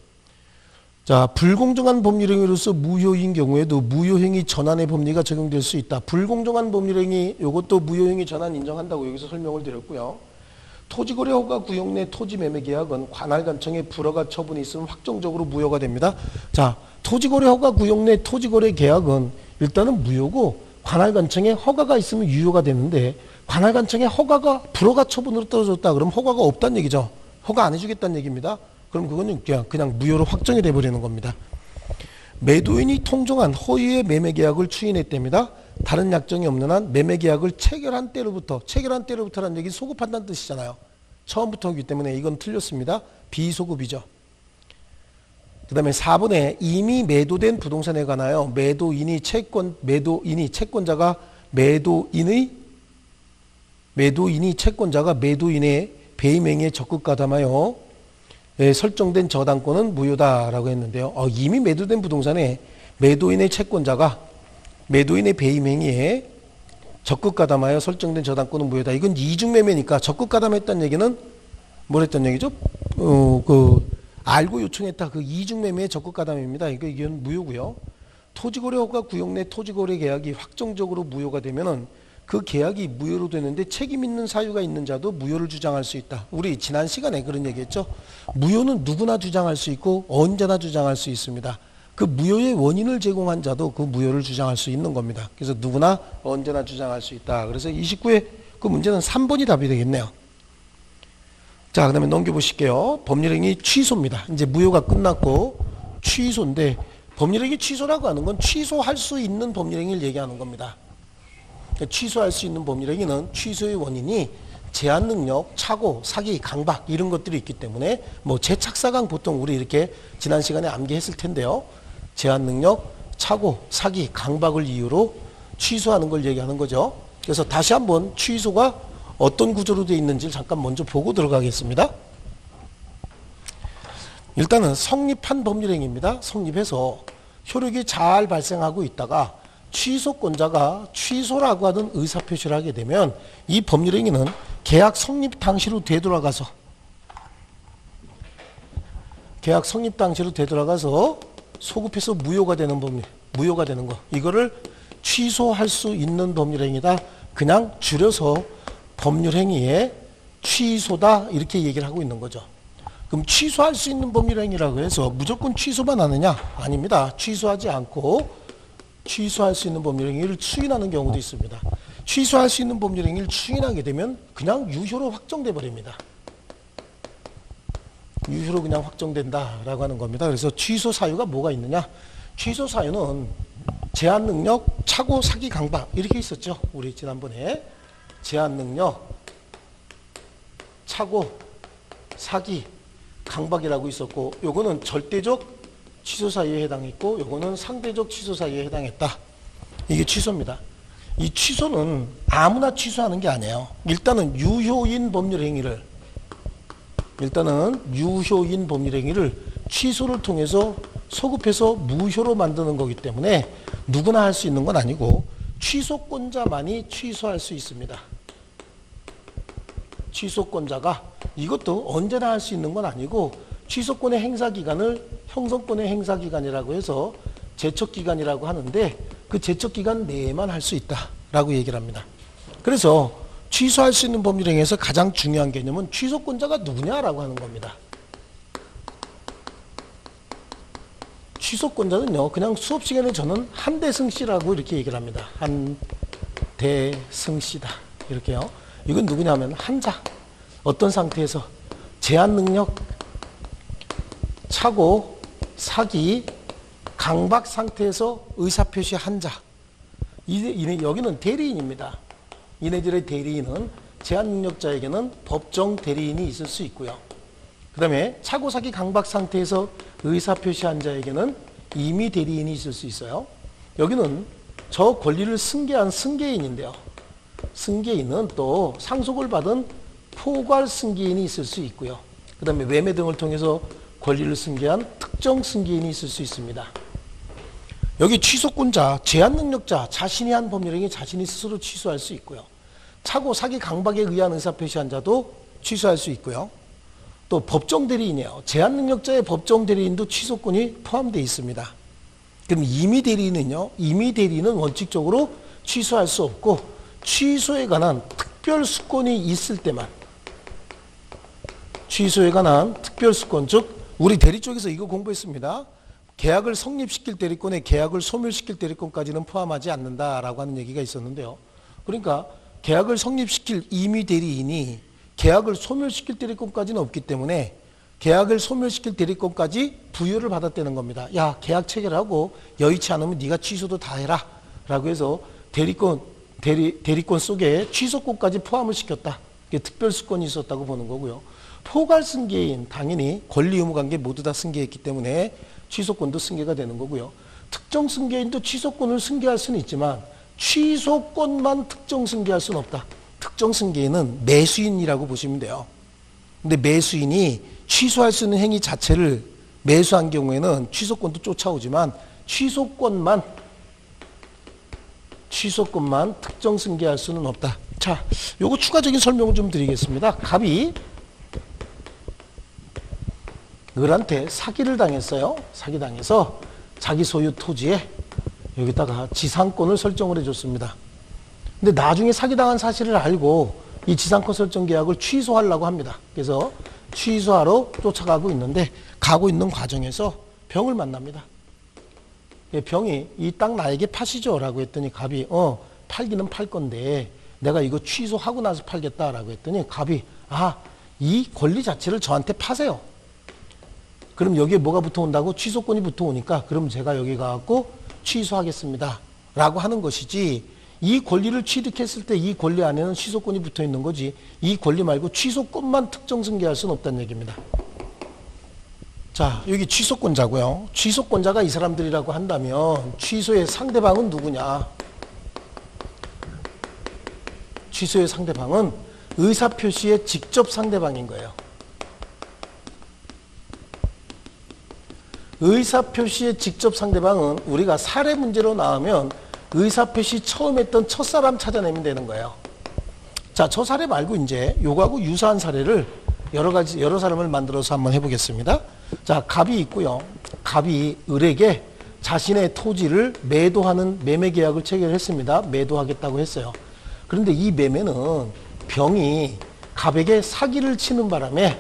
자, 불공정한 법률행위로서 무효인 경우에도 무효행위 전환의 법리가 적용될 수 있다. 불공정한 법률행위 이것도 무효행위 전환 인정한다고 여기서 설명을 드렸고요. 토지거래 허가 구역 내 토지 매매 계약은 관할관청에 불허가 처분이 있으면 확정적으로 무효가 됩니다. 자, 토지거래 허가 구역 내 토지거래 계약은 일단은 무효고 관할관청에 허가가 있으면 유효가 되는데 관할관청에 허가가 불허가 처분으로 떨어졌다. 그럼 허가가 없다는 얘기죠. 허가 안 해주겠다는 얘기입니다. 그럼 그건 그냥 무효로 확정이 돼버리는 겁니다. 매도인이 통정한 허위의 매매계약을 추인했답니다. 다른 약정이 없는 한 매매계약을 체결한 때로부터라는 얘기는 소급한다는 뜻이잖아요. 처음부터이기 때문에 이건 틀렸습니다. 비소급이죠. 그 다음에 4번에 이미 매도된 부동산에 관하여 매도인이 채권자가 매도인의 배임행위에 적극 가담하여 설정된 저당권은 무효다라고 했는데요. 이미 매도된 부동산에 매도인의 채권자가 매도인의 배임행위에 적극 가담하여 설정된 저당권은 무효다. 이건 이중매매니까 적극 가담했다는 얘기는 뭐랬던 얘기죠? 알고 요청했다. 그 이중매매의 적극 가담입니다. 이건 무효고요. 토지거래 허가 구역 내 토지거래 계약이 확정적으로 무효가 되면은 그 계약이 무효로 되는데 책임 있는 사유가 있는 자도 무효를 주장할 수 있다. 우리 지난 시간에 그런 얘기했죠. 무효는 누구나 주장할 수 있고 언제나 주장할 수 있습니다. 그 무효의 원인을 제공한 자도 그 무효를 주장할 수 있는 겁니다. 그래서 누구나 언제나 주장할 수 있다. 그래서 29회 그 문제는 3번이 답이 되겠네요. 자, 그 다음에 넘겨보실게요. 법률행위 취소입니다. 이제 무효가 끝났고 취소인데 법률행위 취소라고 하는 건 취소할 수 있는 법률행위를 얘기하는 겁니다. 취소할 수 있는 법률행위는 취소의 원인이 제한 능력, 착오, 사기, 강박 이런 것들이 있기 때문에 뭐 재착사강 보통 우리 이렇게 지난 시간에 암기했을 텐데요. 제한 능력, 착오, 사기, 강박을 이유로 취소하는 걸 얘기하는 거죠. 그래서 다시 한번 취소가 어떤 구조로 되어 있는지 잠깐 먼저 보고 들어가겠습니다. 일단은 성립한 법률행위입니다. 성립해서 효력이 잘 발생하고 있다가 취소권자가 취소라고 하는 의사표시를 하게 되면 이 법률행위는 계약 성립 당시로 되돌아가서 소급해서 무효가 되는 법률, 무효가 되는 거. 이거를 취소할 수 있는 법률행위다. 그냥 줄여서 법률행위의 취소다 이렇게 얘기를 하고 있는 거죠. 그럼 취소할 수 있는 법률행위라고 해서 무조건 취소만 하느냐? 아닙니다. 취소하지 않고 취소할 수 있는 법률행위를 추인하는 경우도 있습니다. 취소할 수 있는 법률행위를 추인하게 되면 그냥 유효로 확정돼 버립니다. 유효로 그냥 확정된다라고 하는 겁니다. 그래서 취소 사유가 뭐가 있느냐? 취소 사유는 제한 능력, 착오, 사기, 강박 이렇게 있었죠. 우리 지난번에 제한 능력, 착오, 사기, 강박이라고 있었고 요거는 절대적 취소 사유에 해당했고 요거는 상대적 취소 사유에 해당했다. 이게 취소입니다. 이 취소는 아무나 취소하는 게 아니에요. 일단은 유효인 법률행위를 취소를 통해서 소급해서 무효로 만드는 거기 때문에 누구나 할 수 있는 건 아니고 취소권자만이 취소할 수 있습니다. 취소권자가 이것도 언제나 할 수 있는 건 아니고 취소권의 행사기간을 형성권의 행사기간이라고 해서 제척기간이라고 하는데 그 제척기간 내에만 할 수 있다라고 얘기를 합니다. 그래서 취소할 수 있는 법률행위에서 가장 중요한 개념은 취소권자가 누구냐라고 하는 겁니다. 취소권자는요, 그냥 수업 시간에 저는 한대승 씨라고 이렇게 얘기를 합니다. 한대승 씨다. 이렇게요. 이건 누구냐면 한자. 어떤 상태에서 제한 능력, 착오, 사기, 강박 상태에서 의사표시 한자. 여기는 대리인입니다. 이네들의 대리인은 제한 능력자에게는 법정 대리인이 있을 수 있고요. 그 다음에 착오, 사기, 강박 상태에서 의사표시한 자에게는 임의 대리인이 있을 수 있어요. 여기는 저 권리를 승계한 승계인인데요. 승계인은 또 상속을 받은 포괄 승계인이 있을 수 있고요. 그 다음에 매매 등을 통해서 권리를 승계한 특정 승계인이 있을 수 있습니다. 여기 취소권자, 제한 능력자, 자신이 한 법률행위 자신이 스스로 취소할 수 있고요. 착오, 사기, 강박에 의한 의사표시한 자도 취소할 수 있고요. 또 법정 대리인이에요. 제한 능력자의 법정 대리인도 취소권이 포함되어 있습니다. 그럼 임의 대리인은요? 임의 대리인은 원칙적으로 취소할 수 없고 취소에 관한 특별 수권이 있을 때만 취소에 관한 특별 수권, 즉 우리 대리 쪽에서 이거 공부했습니다. 계약을 성립시킬 대리권에 계약을 소멸시킬 대리권까지는 포함하지 않는다라고 하는 얘기가 있었는데요. 그러니까 계약을 성립시킬 임의 대리인이 계약을 소멸시킬 대리권까지는 없기 때문에 계약을 소멸시킬 대리권까지 부여를 받았다는 겁니다. 야, 계약 체결하고 여의치 않으면 네가 취소도 다 해라 라고 해서 대리권 속에 취소권까지 포함을 시켰다. 이게 특별수권이 있었다고 보는 거고요. 포괄승계인, 당연히 권리 의무 관계 모두 다 승계했기 때문에 취소권도 승계가 되는 거고요. 특정 승계인도 취소권을 승계할 수는 있지만 취소권만 특정 승계할 수는 없다. 특정 승계인은 매수인이라고 보시면 돼요. 근데 매수인이 취소할 수 있는 행위 자체를 매수한 경우에는 취소권도 쫓아오지만 취소권만 특정 승계할 수는 없다. 자, 요거 추가적인 설명을 좀 드리겠습니다. 갑이 을한테 사기를 당했어요. 사기당해서 자기 소유 토지에 여기다가 지상권을 설정을 해줬습니다. 근데 나중에 사기당한 사실을 알고 이 지상권 설정 계약을 취소하려고 합니다. 그래서 취소하러 쫓아가고 있는데 가고 있는 과정에서 병을 만납니다. 병이 이 땅 나에게 파시죠 라고 했더니 갑이 팔기는 팔 건데 내가 이거 취소하고 나서 팔겠다라고 했더니 갑이 이 권리 자체를 저한테 파세요. 그럼 여기에 뭐가 붙어온다고? 취소권이 붙어오니까 그럼 제가 여기 가갖고 취소하겠습니다 라고 하는 것이지, 이 권리를 취득했을 때 이 권리 안에는 취소권이 붙어 있는 거지 이 권리 말고 취소권만 특정 승계할 수는 없다는 얘기입니다. 자, 여기 취소권자고요. 취소권자가 이 사람들이라고 한다면 취소의 상대방은 누구냐? 취소의 상대방은 의사표시의 직접 상대방인 거예요. 의사표시의 직접 상대방은 우리가 사례 문제로 나오면 의사표시 처음 했던 첫사람 찾아내면 되는 거예요. 자, 저 사례 말고 이제 요거하고 유사한 사례를 여러 사람을 만들어서 한번 해보겠습니다. 자, 갑이 있고요. 갑이 을에게 자신의 토지를 매도하는 매매 계약을 체결했습니다. 매도하겠다고 했어요. 그런데 이 매매는 병이 갑에게 사기를 치는 바람에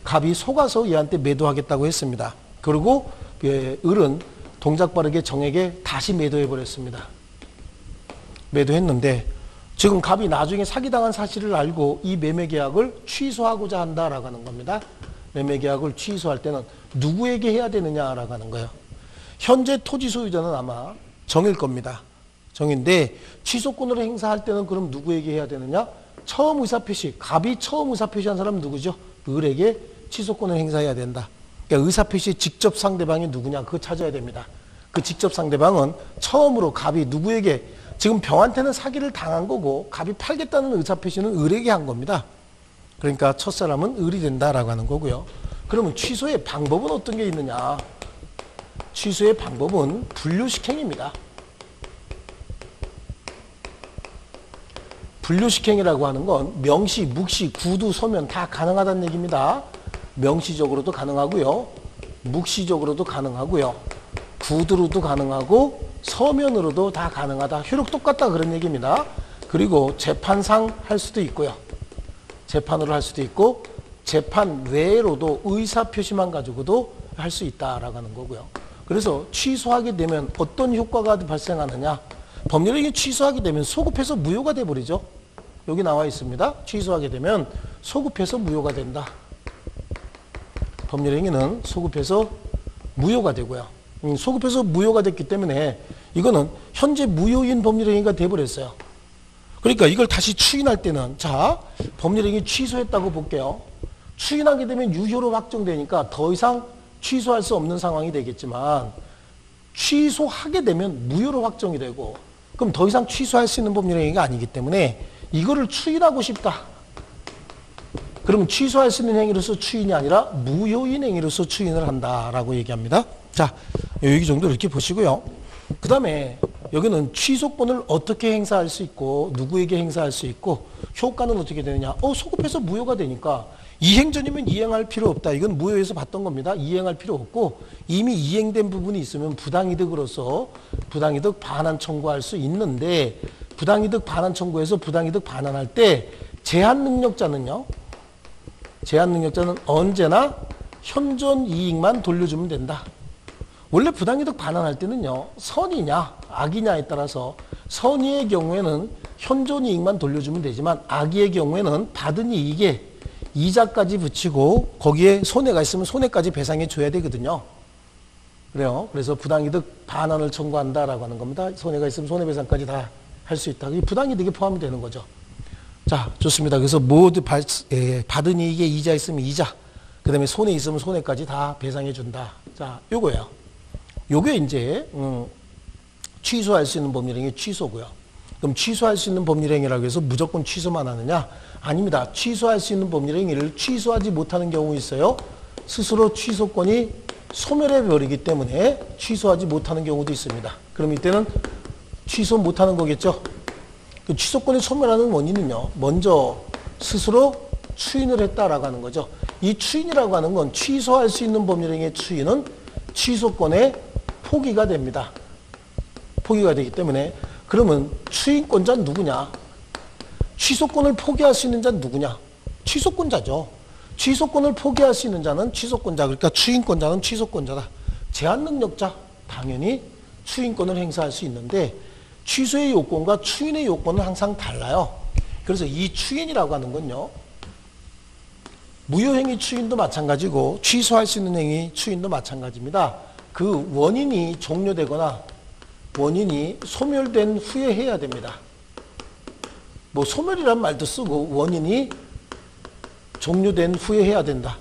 갑이 속아서 얘한테 매도하겠다고 했습니다. 그리고 을은 동작 빠르게 정에게 다시 매도해 버렸습니다. 매도했는데 지금 갑이 나중에 사기당한 사실을 알고 이 매매 계약을 취소하고자 한다라고 하는 겁니다. 매매 계약을 취소할 때는 누구에게 해야 되느냐라고 하는 거예요. 현재 토지 소유자는 아마 정일 겁니다. 정인데 취소권을 행사할 때는 그럼 누구에게 해야 되느냐? 처음 의사표시, 갑이 처음 의사표시한 사람은 누구죠? 을에게 취소권을 행사해야 된다. 그러니까 의사표시 직접 상대방이 누구냐? 그거 찾아야 됩니다. 그 직접 상대방은 처음으로 갑이 누구에게, 지금 병한테는 사기를 당한 거고 갑이 팔겠다는 의사표시는 을에게 한 겁니다. 그러니까 첫사람은 을이 된다라고 하는 거고요. 그러면 취소의 방법은 어떤 게 있느냐? 취소의 방법은 분류식행입니다. 분류식행이라고 하는 건 명시, 묵시, 구두, 소면 다 가능하다는 얘기입니다. 명시적으로도 가능하고요. 묵시적으로도 가능하고요. 구두로도 가능하고 서면으로도 다 가능하다. 효력 똑같다 그런 얘기입니다. 그리고 재판상 할 수도 있고요. 재판으로 할 수도 있고 재판 외로도 의사표시만 가지고도 할 수 있다라고 하는 거고요. 그래서 취소하게 되면 어떤 효과가 발생하느냐? 법률행위 취소하게 되면 소급해서 무효가 돼버리죠. 여기 나와 있습니다. 취소하게 되면 소급해서 무효가 된다. 법률행위는 소급해서 무효가 되고요. 소급해서 무효가 됐기 때문에 이거는 현재 무효인 법률행위가 돼버렸어요. 그러니까 이걸 다시 추인할 때는 자, 법률행위 취소했다고 볼게요. 추인하게 되면 유효로 확정되니까 더 이상 취소할 수 없는 상황이 되겠지만 취소하게 되면 무효로 확정이 되고 그럼 더 이상 취소할 수 있는 법률행위가 아니기 때문에 이거를 추인하고 싶다. 그러면 취소할 수 있는 행위로서 추인이 아니라 무효인 행위로서 추인을 한다라고 얘기합니다. 자, 여기 정도 이렇게 보시고요. 그 다음에 여기는 취소권을 어떻게 행사할 수 있고 누구에게 행사할 수 있고 효과는 어떻게 되느냐. 소급해서 무효가 되니까 이행전이면 이행할 필요 없다. 이건 무효에서 봤던 겁니다. 이행할 필요 없고 이미 이행된 부분이 있으면 부당이득으로서 부당이득 반환 청구할 수 있는데 부당이득 반환 청구에서 부당이득 반환할 때 제한 능력자는 언제나 현존 이익만 돌려주면 된다. 원래 부당이득 반환할 때는요. 선이냐 악이냐에 따라서 선의의 경우에는 현존 이익만 돌려주면 되지만 악의의 경우에는 받은 이익에 이자까지 붙이고 거기에 손해가 있으면 손해까지 배상해 줘야 되거든요. 그래요. 그래서 부당이득 반환을 청구한다라고 하는 겁니다. 손해가 있으면 손해배상까지 다 할 수 있다. 이 부당이득에 포함이 되는 거죠. 자, 좋습니다. 그래서 모두 받은 이익에 이자 있으면 이자, 그 다음에 손해 있으면 손해까지 다 배상해 준다. 자, 요거예요. 요게 이제 취소할 수 있는 법률행위 취소고요. 그럼 취소할 수 있는 법률행위라고 해서 무조건 취소만 하느냐? 아닙니다. 취소할 수 있는 법률행위를 취소하지 못하는 경우 있어요. 스스로 취소권이 소멸해 버리기 때문에 취소하지 못하는 경우도 있습니다. 그럼 이때는 취소 못하는 거겠죠. 그 취소권이 소멸하는 원인은요. 먼저 스스로 추인을 했다라고 하는 거죠. 이 추인이라고 하는 건 취소할 수 있는 법률행위의 추인은 취소권의 포기가 됩니다. 포기가 되기 때문에 그러면 추인권자는 누구냐? 취소권을 포기할 수 있는 자는 누구냐? 취소권자죠. 취소권을 포기할 수 있는 자는 취소권자. 그러니까 추인권자는 취소권자다. 제한 능력자 당연히 추인권을 행사할 수 있는데 취소의 요건과 추인의 요건은 항상 달라요. 그래서 이 추인이라고 하는 건요. 무효행위 추인도 마찬가지고 취소할 수 있는 행위 추인도 마찬가지입니다. 그 원인이 종료되거나 원인이 소멸된 후에 해야 됩니다. 뭐 소멸이란 말도 쓰고 원인이 종료된 후에 해야 된다.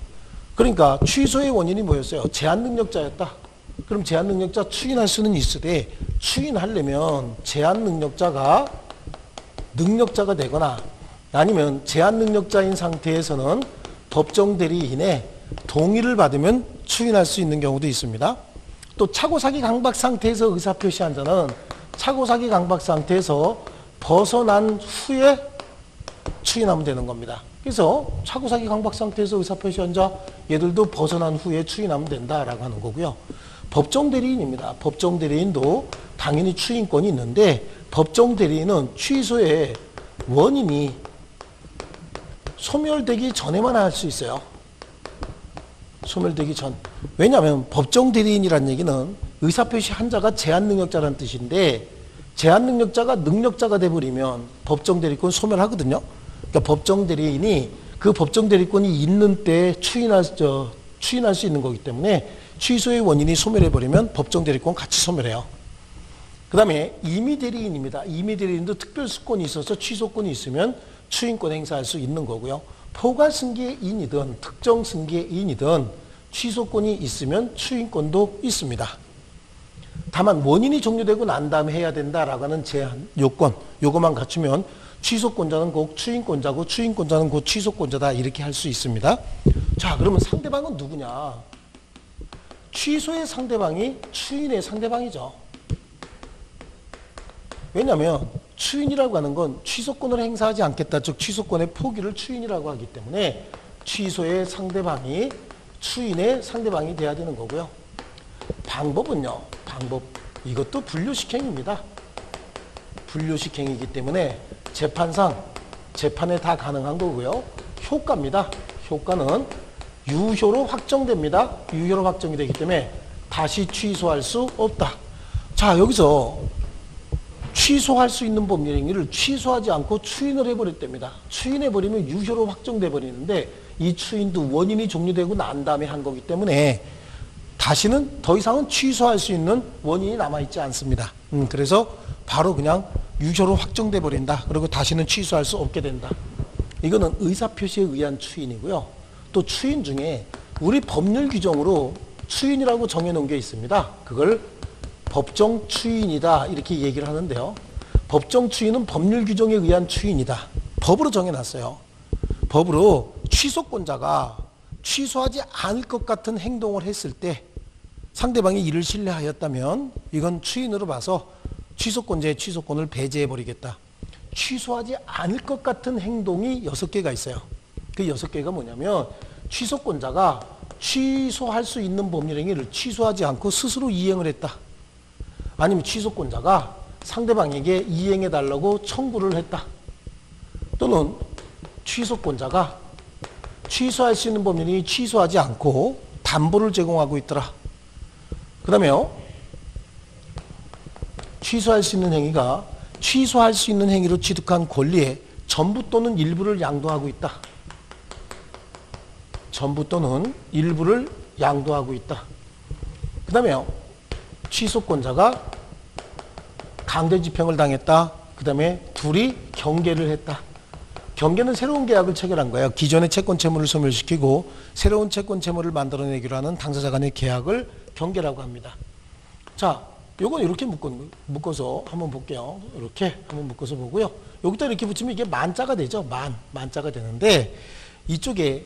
그러니까 취소의 원인이 뭐였어요? 제한 능력자였다. 그럼 제한 능력자 추인할 수는 있으되 추인하려면 제한 능력자가 능력자가 되거나 아니면 제한 능력자인 상태에서는 법정 대리인의 동의를 받으면 추인할 수 있는 경우도 있습니다. 또 차고사기 강박 상태에서 의사표시한 자는 차고사기 강박 상태에서 벗어난 후에 추인하면 되는 겁니다. 그래서 차고사기 강박 상태에서 의사표시한 자 얘들도 벗어난 후에 추인하면 된다라고 하는 거고요. 법정 대리인입니다. 법정 대리인도 당연히 추인권이 있는데 법정 대리인은 취소의 원인이 소멸되기 전에만 할 수 있어요. 소멸되기 전. 왜냐하면 법정 대리인이라는 얘기는 의사표시 한자가 제한능력자라는 뜻인데 제한능력자가 능력자가 돼버리면 법정 대리권 소멸하거든요. 그러니까 법정 대리인이 그 법정 대리권이 있는 때 추인할 수 있는 거기 때문에 취소의 원인이 소멸해버리면 법정 대리권 같이 소멸해요. 그 다음에 임의 대리인입니다. 임의 대리인도 특별수권이 있어서 취소권이 있으면 추인권 행사할 수 있는 거고요. 포괄승계인이든 특정승계인이든 취소권이 있으면 추인권도 있습니다. 다만 원인이 종료되고 난 다음에 해야 된다라고 하는 제한, 요건, 요것만 갖추면 취소권자는 곧 추인권자고 추인권자는 곧 취소권자다 이렇게 할 수 있습니다. 자, 그러면 상대방은 누구냐? 취소의 상대방이 추인의 상대방이죠. 왜냐하면 추인이라고 하는 건 취소권을 행사하지 않겠다. 즉 취소권의 포기를 추인이라고 하기 때문에 취소의 상대방이 추인의 상대방이 돼야 되는 거고요. 방법은요. 방법. 이것도 분류식행입니다. 분류식행이기 때문에 재판상 재판에 다 가능한 거고요. 효과입니다. 효과는 유효로 확정됩니다. 유효로 확정이 되기 때문에 다시 취소할 수 없다. 자, 여기서 취소할 수 있는 법률 행위를 취소하지 않고 추인을 해버렸답니다. 추인해버리면 유효로 확정돼 버리는데 이 추인도 원인이 종료되고 난 다음에 한 거기 때문에 다시는 더 이상은 취소할 수 있는 원인이 남아있지 않습니다. 그래서 바로 그냥 유효로 확정돼 버린다. 그리고 다시는 취소할 수 없게 된다. 이거는 의사표시에 의한 추인이고요. 또 추인 중에 우리 법률 규정으로 추인이라고 정해놓은 게 있습니다. 그걸 법정 추인이다 이렇게 얘기를 하는데요. 법정 추인은 법률 규정에 의한 추인이다. 법으로 정해놨어요. 법으로 취소권자가 취소하지 않을 것 같은 행동을 했을 때 상대방이 이를 신뢰하였다면 이건 추인으로 봐서 취소권자의 취소권을 배제해버리겠다. 취소하지 않을 것 같은 행동이 6개가 있어요. 그 6개가 뭐냐면 취소권자가 취소할 수 있는 법률행위를 취소하지 않고 스스로 이행을 했다. 아니면 취소권자가 상대방에게 이행해달라고 청구를 했다. 또는 취소권자가 취소할 수 있는 법률이 취소하지 않고 담보를 제공하고 있더라. 그 다음에요. 취소할 수 있는 행위가 취소할 수 있는 행위로 취득한 권리의 전부 또는 일부를 양도하고 있다. 전부 또는 일부를 양도하고 있다. 그 다음에요. 취소권자가 강제집행을 당했다. 그 다음에 둘이 경계를 했다. 경계는 새로운 계약을 체결한 거예요. 기존의 채권 채무를 소멸시키고 새로운 채권 채무를 만들어내기로 하는 당사자 간의 계약을 경계라고 합니다. 자, 요건 이렇게 묶어서 한번 볼게요. 이렇게 한번 묶어서 보고요. 여기다 이렇게 붙이면 이게 만자가 되죠. 만자가 되는데 이쪽에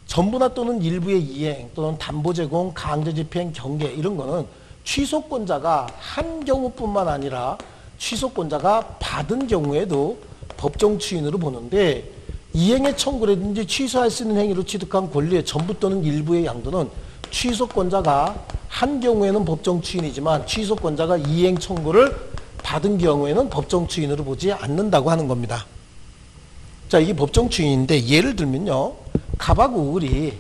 전부나 또는 일부의 이행 또는 담보 제공, 강제집행, 경계 이런 거는 취소권자가 한 경우뿐만 아니라 취소권자가 받은 경우에도 법정 추인으로 보는데 이행의 청구라든지 취소할 수 있는 행위로 취득한 권리의 전부 또는 일부의 양도는 취소권자가 한 경우에는 법정 추인이지만 취소권자가 이행 청구를 받은 경우에는 법정 추인으로 보지 않는다고 하는 겁니다. 자, 이게 법정 추인인데 예를 들면요. 갑하고 을이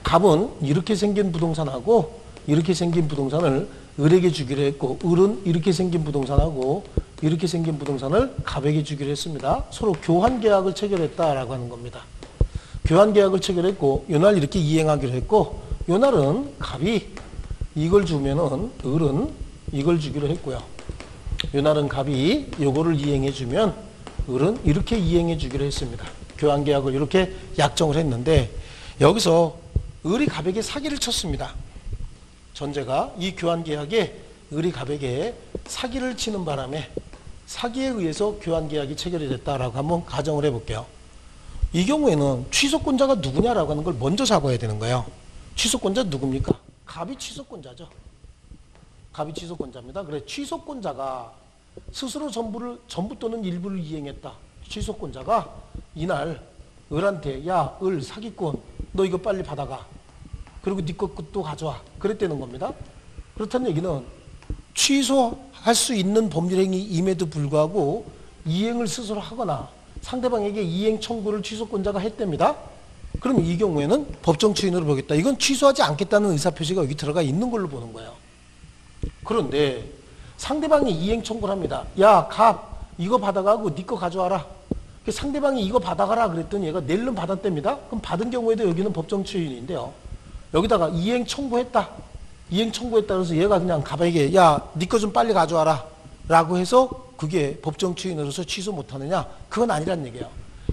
갑은 이렇게 생긴 부동산하고 이렇게 생긴 부동산을 을에게 주기로 했고 을은 이렇게 생긴 부동산하고 이렇게 생긴 부동산을 갑에게 주기로 했습니다. 서로 교환 계약을 체결했다라고 하는 겁니다. 교환 계약을 체결했고 요날 이렇게 이행하기로 했고 요날은 갑이 이걸 주면은 을은 이걸 주기로 했고요. 요날은 갑이 요거를 이행해 주면 을은 이렇게 이행해 주기로 했습니다. 교환 계약을 이렇게 약정을 했는데 여기서 을이 갑에게 사기를 쳤습니다. 전제가 이 교환 계약에 을이 갑에게 사기를 치는 바람에 사기에 의해서 교환 계약이 체결이 됐다라고 한번 가정을 해볼게요. 이 경우에는 취소권자가 누구냐라고 하는 걸 먼저 잡아야 되는 거예요. 취소권자 누굽니까? 갑이 취소권자죠. 갑이 취소권자입니다. 그래 취소권자가 스스로 전부 또는 일부를 이행했다. 취소권자가 이날 을한테 야, 을 사기꾼 너 이거 빨리 받아가. 그리고 네 것도 가져와. 그랬다는 겁니다. 그렇다는 얘기는 취소할 수 있는 법률행위임에도 불구하고 이행을 스스로 하거나 상대방에게 이행 청구를 취소권자가 했답니다. 그럼 이 경우에는 법정 추인으로 보겠다. 이건 취소하지 않겠다는 의사표시가 여기 들어가 있는 걸로 보는 거예요. 그런데 상대방이 이행 청구를 합니다. 야, 갑 이거 받아가고 네 거 가져와라. 상대방이 이거 받아가라 그랬더니 얘가 낼름 받았답니다. 그럼 받은 경우에도 여기는 법정 추인인데요. 여기다가 이행 청구했다. 이행 청구했다 그래서 얘가 그냥 갑에게 야, 네 거 좀 빨리 가져와라 라고 해서 그게 법정 추인으로서 취소 못하느냐? 그건 아니란 얘기예요.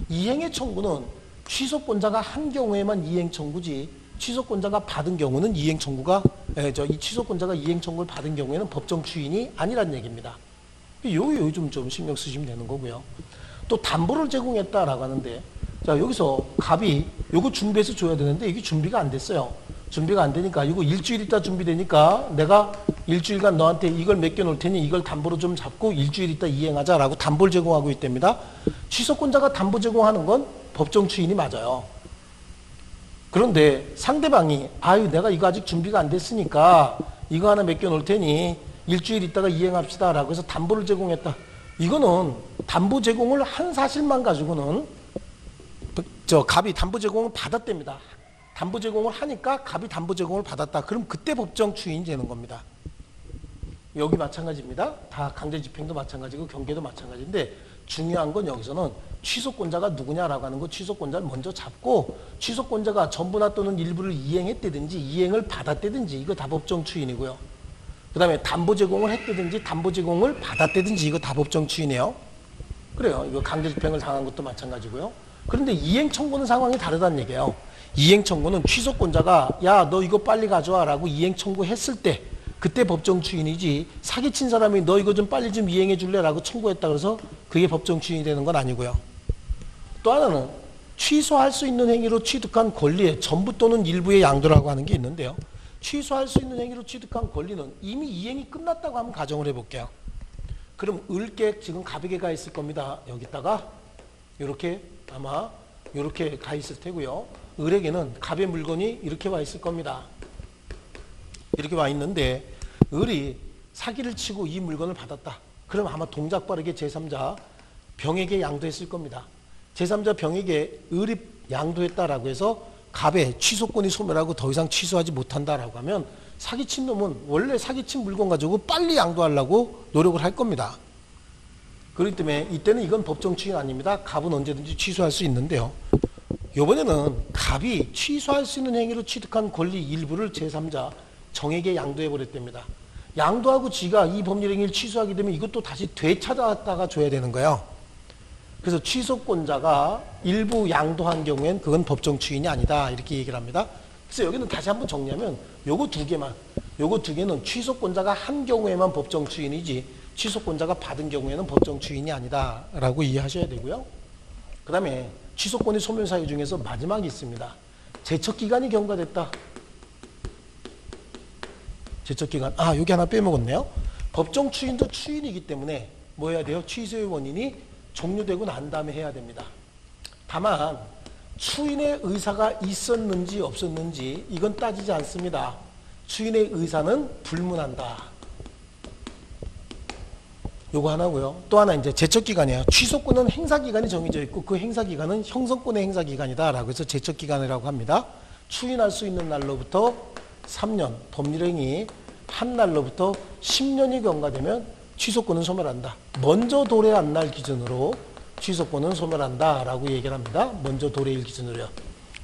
이행의 청구는 취소권자가 한 경우에만 이행 청구지 취소권자가 받은 경우는 이행 청구가 이 취소권자가 이행 청구를 받은 경우에는 법정 추인이 아니란 얘기입니다. 요기 좀 신경 쓰시면 되는 거고요. 또 담보를 제공했다라고 하는데 자 여기서 갑이 요거 준비해서 줘야 되는데 이게 준비가 안 됐어요. 준비가 안 되니까 이거 일주일 있다 준비되니까 내가 일주일간 너한테 이걸 맡겨 놓을 테니 이걸 담보로 좀 잡고 일주일 있다 이행하자라고 담보를 제공하고 있답니다. 취소권자가 담보 제공하는 건 법정 추인이 맞아요. 그런데 상대방이 아유 내가 이거 아직 준비가 안 됐으니까 이거 하나 맡겨 놓을 테니 일주일 있다가 이행합시다 라고 해서 담보를 제공했다. 이거는 담보 제공을 한 사실만 가지고는 갑이 담보 제공을 받았답니다. 담보 제공을 하니까 갑이 담보 제공을 받았다. 그럼 그때 법정 추인이 되는 겁니다. 여기 마찬가지입니다. 다 강제집행도 마찬가지고 경계도 마찬가지인데 중요한 건 여기서는 취소권자가 누구냐라고 하는 거 취소권자를 먼저 잡고 취소권자가 전부나 또는 일부를 이행했다든지 이행을 받았다든지 이거 다 법정 추인이고요. 그 다음에 담보 제공을 했다든지 담보 제공을 받았다든지 이거 다 법정 추인이에요. 그래요. 이거 강제집행을 당한 것도 마찬가지고요. 그런데 이행 청구는 상황이 다르다는 얘기예요. 이행 청구는 취소권자가 야 너 이거 빨리 가져와 라고 이행 청구했을 때 그때 법정 추인이지 사기친 사람이 너 이거 좀 빨리 좀 이행해 줄래 라고 청구했다 그래서 그게 법정 추인이 되는 건 아니고요. 또 하나는 취소할 수 있는 행위로 취득한 권리의 전부 또는 일부의 양도라고 하는 게 있는데요. 취소할 수 있는 행위로 취득한 권리는 이미 이행이 끝났다고 한번 가정을 해볼게요. 그럼 을께 지금 갑에게 가 있을 겁니다. 여기다가 이렇게 아마 이렇게 가 있을 테고요. 을에게는 갑의 물건이 이렇게 와 있을 겁니다. 이렇게 와 있는데 을이 사기를 치고 이 물건을 받았다. 그럼 아마 동작 빠르게 제3자 병에게 양도했을 겁니다. 제3자 병에게 을이 양도했다라고 해서 갑의 취소권이 소멸하고 더 이상 취소하지 못한다라고 하면 사기친 놈은 원래 사기친 물건 가지고 빨리 양도하려고 노력을 할 겁니다. 그렇기 때문에 이때는 이건 법정 추인 아닙니다. 갑은 언제든지 취소할 수 있는데요. 이번에는 갑이 취소할 수 있는 행위로 취득한 권리 일부를 제3자 정에게 양도해버렸답니다. 양도하고 지가 이 법률행위를 취소하게 되면 이것도 다시 되찾아다가 줘야 되는 거예요. 그래서 취소권자가 일부 양도한 경우엔 그건 법정 추인이 아니다 이렇게 얘기를 합니다. 그래서 여기는 다시 한번 정리하면 요거 두 개는 취소권자가 한 경우에만 법정 추인이지 취소권자가 받은 경우에는 법정 추인이 아니다 라고 이해하셔야 되고요. 그 다음에 취소권의 소멸 사유 중에서 마지막이 있습니다. 제척기간이 경과됐다. 제척기간 여기 하나 빼먹었네요. 법정 추인도 추인이기 때문에 뭐 해야 돼요? 취소의 원인이 종료되고 난 다음에 해야 됩니다. 다만 추인의 의사가 있었는지 없었는지 이건 따지지 않습니다. 추인의 의사는 불문한다. 요거 하나고요. 또 하나 이제 제척기간이에요. 취소권은 행사기간이 정해져 있고 그 행사기간은 형성권의 행사기간이다 라고 해서 제척기간이라고 합니다. 추인할 수 있는 날로부터 3년, 법률행위 한 날로부터 10년이 경과되면 취소권은 소멸한다. 먼저 도래한 날 기준으로 취소권은 소멸한다 라고 얘기를 합니다. 먼저 도래일 기준으로요.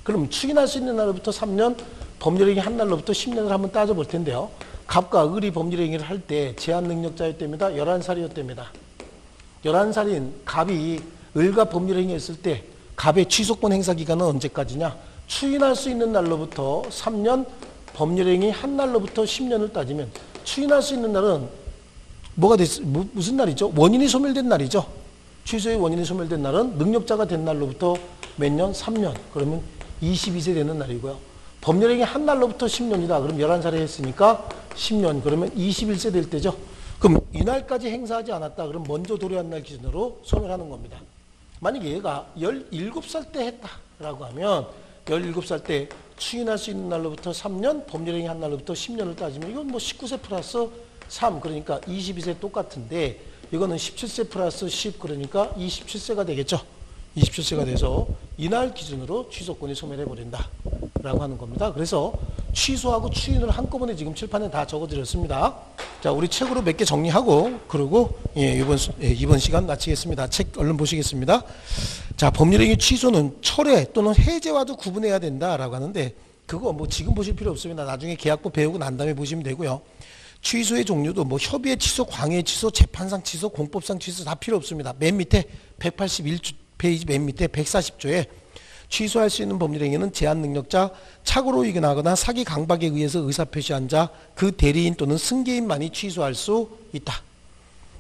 그럼 추인할 수 있는 날로부터 3년, 법률행위 한 날로부터 10년을 한번 따져볼 텐데요. 갑과 을이 법률행위를 할 때 제한 능력자였답니다. 11살이었답니다. 11살인 갑이 을과 법률행위 했을 때 갑의 취소권 행사 기간은 언제까지냐? 추인할 수 있는 날로부터 3년, 법률행위 한 날로부터 10년을 따지면 추인할 수 있는 날은 무슨 날이죠? 원인이 소멸된 날이죠. 취소의 원인이 소멸된 날은 능력자가 된 날로부터 몇 년? 3년. 그러면 22세 되는 날이고요. 법률행위 한 날로부터 10년이다. 그럼 11살에 했으니까 10년. 그러면 21세 될 때죠. 그럼 이날까지 행사하지 않았다. 그럼 먼저 도래한 날 기준으로 소멸하는 겁니다. 만약에 얘가 17살 때 했다라고 하면 17살 때 추인할 수 있는 날로부터 3년, 법률행위 한 날로부터 10년을 따지면 이건 뭐 19세 플러스 3 그러니까 22세 똑같은데 이거는 17세 플러스 10 그러니까 27세가 되겠죠. 27세가 돼서 이날 기준으로 취소권이 소멸해버린다 라고 하는 겁니다. 그래서 취소하고 추인을 한꺼번에 지금 칠판에 다 적어드렸습니다. 자, 우리 책으로 몇 개 정리하고 그러고 이번 시간 마치겠습니다. 책 얼른 보시겠습니다. 자, 법률행위 취소는 철회 또는 해제와도 구분해야 된다라고 하는데 그거 뭐 지금 보실 필요 없습니다. 나중에 계약법 배우고 난 다음에 보시면 되고요. 취소의 종류도 뭐 협의의 취소, 광해의 취소, 재판상 취소, 공법상 취소 다 필요 없습니다. 맨 밑에 181페이지 맨 밑에 140조에 취소할 수 있는 법률행위는 제한 능력자, 착오로 이견하거나 사기 강박에 의해서 의사표시한 자, 그 대리인 또는 승계인만이 취소할 수 있다.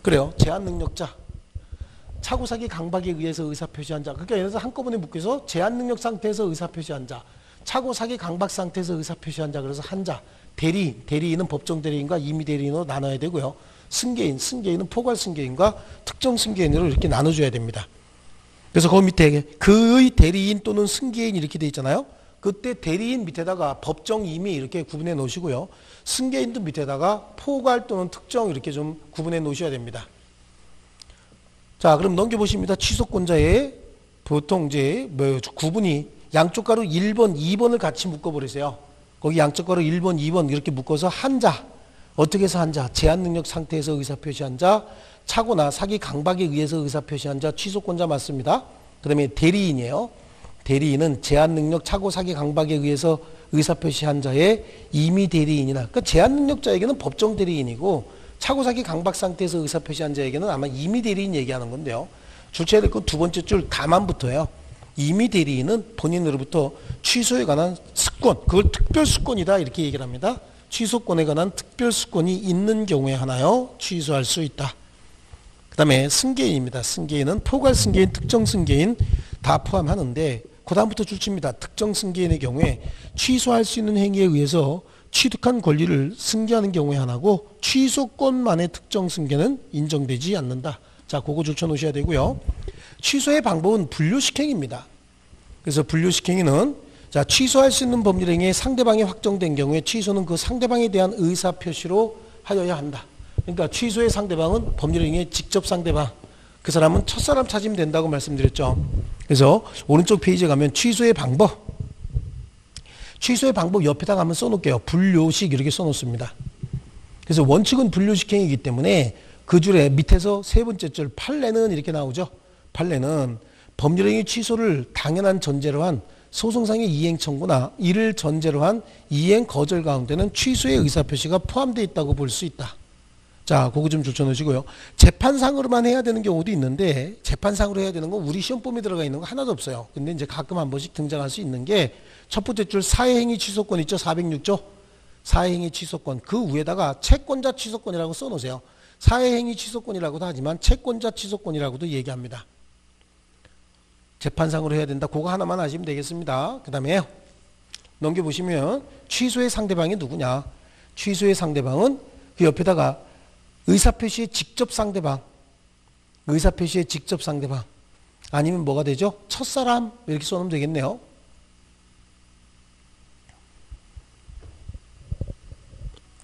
그래요. 제한 능력자, 착오 사기 강박에 의해서 의사표시한 자. 그러니까 예를 들어서 한꺼번에 묶여서 제한 능력 상태에서 의사표시한 자, 착오 사기 강박 상태에서 의사표시한 자, 그래서 한 자. 대리인은 법정 대리인과 임의 대리인으로 나눠야 되고요. 승계인은 포괄 승계인과 특정 승계인으로 이렇게 나눠줘야 됩니다. 그래서 그 밑에 그의 대리인 또는 승계인 이렇게 돼 있잖아요. 그때 대리인 밑에다가 법정 임의 이렇게 구분해 놓으시고요. 승계인도 밑에다가 포괄 또는 특정 이렇게 좀 구분해 놓으셔야 됩니다. 자, 그럼 넘겨보십니다. 취소권자의 보통 이제 구분이 양쪽 가로 1번, 2번을 같이 묶어버리세요. 거기 양쪽 가로 1번, 2번 이렇게 묶어서 한 자. 어떻게 해서 한 자? 제한 능력 상태에서 의사표시한 자, 착오나 사기 강박에 의해서 의사표시한 자, 취소권자 맞습니다. 그 다음에 대리인이에요. 대리인은 제한 능력, 착오, 사기 강박에 의해서 의사표시한 자의 임의 대리인이나, 그러니까 제한 능력자에게는 법정 대리인이고 착오, 사기 강박 상태에서 의사표시한 자에게는 아마 임의 대리인 얘기하는 건데요. 줄쳐야 될 건 두 번째 줄 다만부터예요. 임의 대리인은 본인으로부터 취소에 관한 특권, 그걸 특별수권이다 이렇게 얘기를 합니다. 취소권에 관한 특별수권이 있는 경우에 하나요 취소할 수 있다. 그 다음에 승계인입니다. 승계인은 포괄 승계인, 특정 승계인 다 포함하는데 그 다음부터 줄칩니다. 특정 승계인의 경우에 취소할 수 있는 행위에 의해서 취득한 권리를 승계하는 경우에 하나고 취소권만의 특정 승계는 인정되지 않는다. 자, 그거 줄쳐 놓으셔야 되고요. 취소의 방법은 분류식행입니다. 그래서 분류식행위는 자, 취소할 수 있는 법률행위에 상대방이 확정된 경우에 취소는 그 상대방에 대한 의사표시로 하여야 한다. 그러니까 취소의 상대방은 법률행위의 직접 상대방. 그 사람은 첫사람 찾으면 된다고 말씀드렸죠. 그래서 오른쪽 페이지에 가면 취소의 방법. 취소의 방법 옆에다가 한번 써놓을게요. 분류식 이렇게 써놓습니다. 그래서 원칙은 분류식행위이기 때문에 그 줄에 밑에서 세 번째 줄 판례는 이렇게 나오죠. 판례는 법률행위 취소를 당연한 전제로 한 소송상의 이행 청구나 이를 전제로 한 이행 거절 가운데는 취소의 의사표시가 포함되어 있다고 볼 수 있다. 자, 그거 좀 줄쳐놓으시고요. 재판상으로만 해야 되는 경우도 있는데 재판상으로 해야 되는 건 우리 시험범위에 들어가 있는 거 하나도 없어요. 근데 이제 가끔 한 번씩 등장할 수 있는 게 첫 번째 줄 사회행위 취소권 있죠. 406조. 사회행위 취소권. 그 위에다가 채권자 취소권이라고 써놓으세요. 사회행위 취소권이라고도 하지만 채권자 취소권이라고도 얘기합니다. 재판상으로 해야 된다. 그거 하나만 아시면 되겠습니다. 그 다음에 넘겨보시면 취소의 상대방이 누구냐. 취소의 상대방은 그 옆에다가 의사표시의 직접 상대방, 의사표시의 직접 상대방 아니면 뭐가 되죠? 첫사람 이렇게 써놓으면 되겠네요.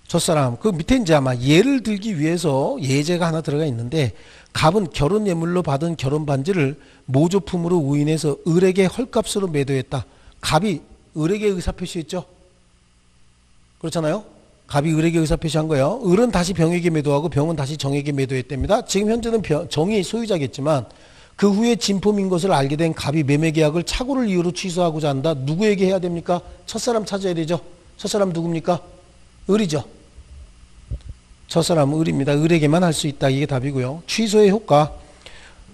첫사람. 그 밑에 이제 아마 예를 들기 위해서 예제가 하나 들어가 있는데 갑은 결혼 예물로 받은 결혼 반지를 모조품으로 우인해서 을에게 헐값으로 매도했다. 갑이 을에게 의사표시했죠. 그렇잖아요. 갑이 을에게 의사표시한 거예요. 을은 다시 병에게 매도하고 병은 다시 정에게 매도했답니다. 지금 현재는 정이 소유자겠지만 그 후에 진품인 것을 알게 된 갑이 매매계약을 착오를 이유로 취소하고자 한다. 누구에게 해야 됩니까? 첫사람 찾아야 되죠. 첫사람 누굽니까? 을이죠. 첫사람은 을입니다. 을에게만 할 수 있다. 이게 답이고요. 취소의 효과.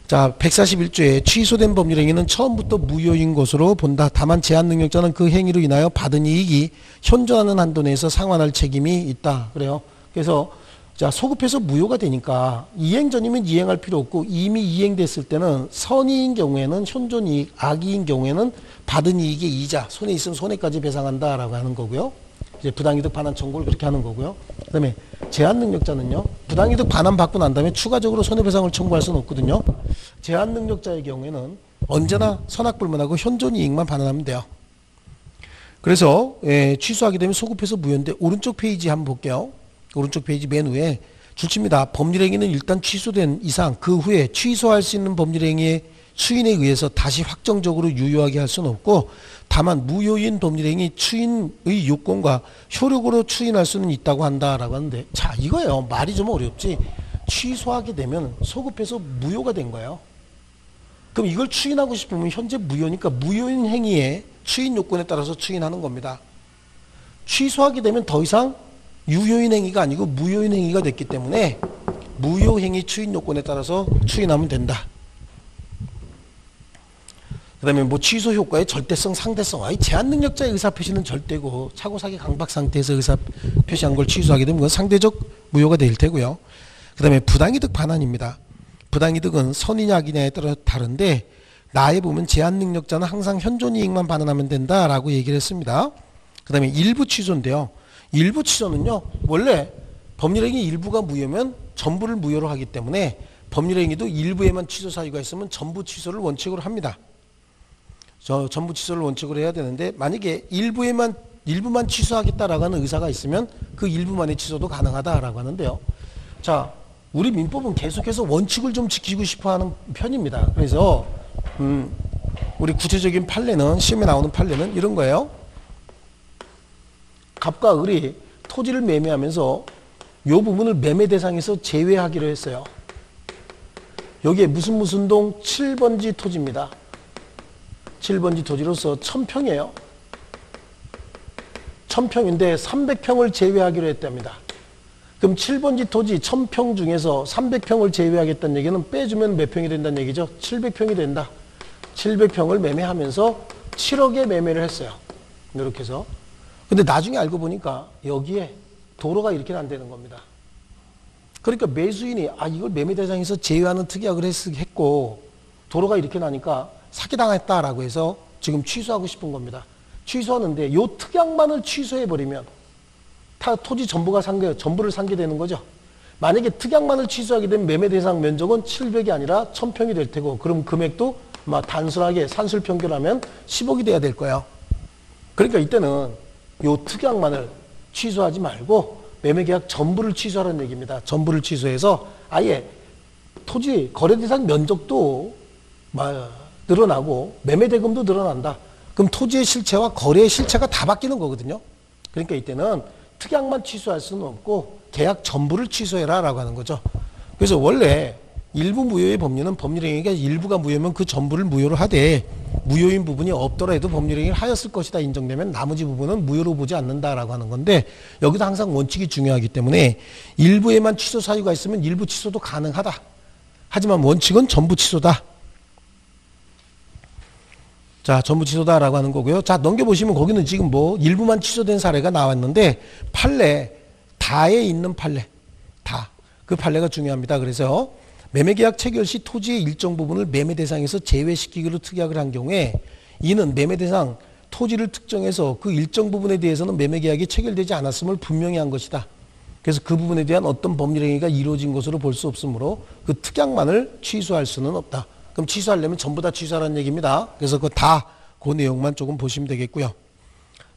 자, 141조에 취소된 법률행위는 처음부터 무효인 것으로 본다. 다만 제한 능력자는 그 행위로 인하여 받은 이익이 현존하는 한도 내에서 상환할 책임이 있다. 그래요. 그래서 자, 소급해서 무효가 되니까 이행 전이면 이행할 필요 없고 이미 이행됐을 때는 선의인 경우에는 현존 이익, 악의인 경우에는 받은 이익의 이자, 손해 있으면 손해까지 배상한다라고 하는 거고요. 이제 부당이득 반환 청구를 그렇게 하는 거고요. 그 다음에 제한 능력자는요. 부당이득 반환 받고 난 다음에 추가적으로 손해배상을 청구할 수는 없거든요. 제한 능력자의 경우에는 언제나 선악불문하고 현존 이익만 반환하면 돼요. 그래서 취소하게 되면 소급해서 무효인데 오른쪽 페이지 한번 볼게요. 오른쪽 페이지 맨 위에 줄칩니다. 법률행위는 일단 취소된 이상 그 후에 취소할 수 있는 법률행위의 추인에 의해서 다시 확정적으로 유효하게 할 수는 없고 다만 무효인 법률행위 추인의 요건과 효력으로 추인할 수는 있다고 한다라고 하는데, 자 이거예요. 말이 좀 어렵지. 취소하게 되면 소급해서 무효가 된 거예요. 그럼 이걸 추인하고 싶으면 현재 무효니까 무효인 행위의 추인 요건에 따라서 추인하는 겁니다. 취소하게 되면 더 이상 유효인 행위가 아니고 무효인 행위가 됐기 때문에 무효행위 추인 요건에 따라서 추인하면 된다. 그 다음에 뭐 취소 효과의 절대성, 상대성. 제한 능력자의 의사표시는 절대고 차고사기 강박 상태에서 의사표시한 걸 취소하게 되면 그건 상대적 무효가 될 테고요. 그 다음에 부당이득 반환입니다. 부당이득은 선이냐 악이냐에 따라 다른데 나에 보면 제한 능력자는 항상 현존 이익만 반환하면 된다라고 얘기를 했습니다. 그 다음에 일부 취소인데요. 일부 취소는요, 원래 법률행위 일부가 무효면 전부를 무효로 하기 때문에 법률행위도 일부에만 취소 사유가 있으면 전부 취소를 원칙으로 합니다. 전부 취소를 원칙으로 해야 되는데 만약에 일부만 취소하겠다라고 하는 의사가 있으면 그 일부만의 취소도 가능하다라고 하는데요. 자, 우리 민법은 계속해서 원칙을 좀 지키고 싶어하는 편입니다. 그래서 우리 구체적인 판례는, 시험에 나오는 판례는 이런 거예요. 갑과 을이 토지를 매매하면서 이 부분을 매매 대상에서 제외하기로 했어요. 여기에 무슨 동 7번지 토지입니다. 7번지 토지로서 1000평이에요. 1000평인데 300평을 제외하기로 했답니다. 그럼 7번지 토지 1000평 중에서 300평을 제외하겠다는 얘기는 빼주면 몇 평이 된다는 얘기죠? 700평이 된다. 700평을 매매하면서 7억에 매매를 했어요. 이렇게 해서. 근데 나중에 알고 보니까 여기에 도로가 이렇게는 안 되는 겁니다. 그러니까 매수인이 이걸 매매 대상에서 제외하는 특약을 했고 도로가 이렇게 나니까 사기당했다라고 해서 지금 취소하고 싶은 겁니다. 취소하는데 요 특약만을 취소해버리면 토지 전부가 전부를 상계되는 거죠. 만약에 특약만을 취소하게 되면 매매 대상 면적은 700이 아니라 1000평이 될 테고, 그럼 금액도 단순하게 산술 평균하면 10억이 돼야 될 거예요. 그러니까 이때는 요 특약만을 취소하지 말고 매매계약 전부를 취소하라는 얘기입니다. 전부를 취소해서 아예 토지 거래 대상 면적도 늘어나고 매매대금도 늘어난다. 그럼 토지의 실체와 거래의 실체가 다 바뀌는 거거든요. 그러니까 이때는 특약만 취소할 수는 없고 계약 전부를 취소해라 라고 하는 거죠. 그래서 원래 일부 무효의 법률은 법률행위가 일부가 무효면 그 전부를 무효로 하되 무효인 부분이 없더라도 법률행위를 하였을 것이다 인정되면 나머지 부분은 무효로 보지 않는다라고 하는 건데, 여기도 항상 원칙이 중요하기 때문에 일부에만 취소 사유가 있으면 일부 취소도 가능하다. 하지만 원칙은 전부 취소다. 자, 전부 취소다라고 하는 거고요. 자, 넘겨보시면 거기는 지금 일부만 취소된 사례가 나왔는데 판례, 다에 있는 판례, 다. 그 판례가 중요합니다. 그래서 매매계약 체결 시 토지의 일정 부분을 매매 대상에서 제외시키기로 특약을 한 경우에 이는 매매 대상 토지를 특정해서 그 일정 부분에 대해서는 매매계약이 체결되지 않았음을 분명히 한 것이다. 그래서 그 부분에 대한 어떤 법률행위가 이루어진 것으로 볼 수 없으므로 그 특약만을 취소할 수는 없다. 그럼 취소하려면 전부 다 취소하라는 얘기입니다. 그래서 그 내용만 조금 보시면 되겠고요.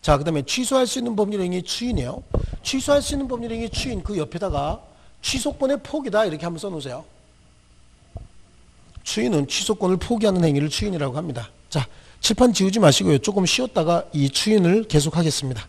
자, 그 다음에 취소할 수 있는 법률행위 추인이에요. 취소할 수 있는 법률행위 추인, 그 옆에다가 취소권의 포기다 이렇게 한번 써놓으세요. 추인은 취소권을 포기하는 행위를 추인이라고 합니다. 자, 칠판 지우지 마시고요. 조금 쉬었다가 이 추인을 계속하겠습니다.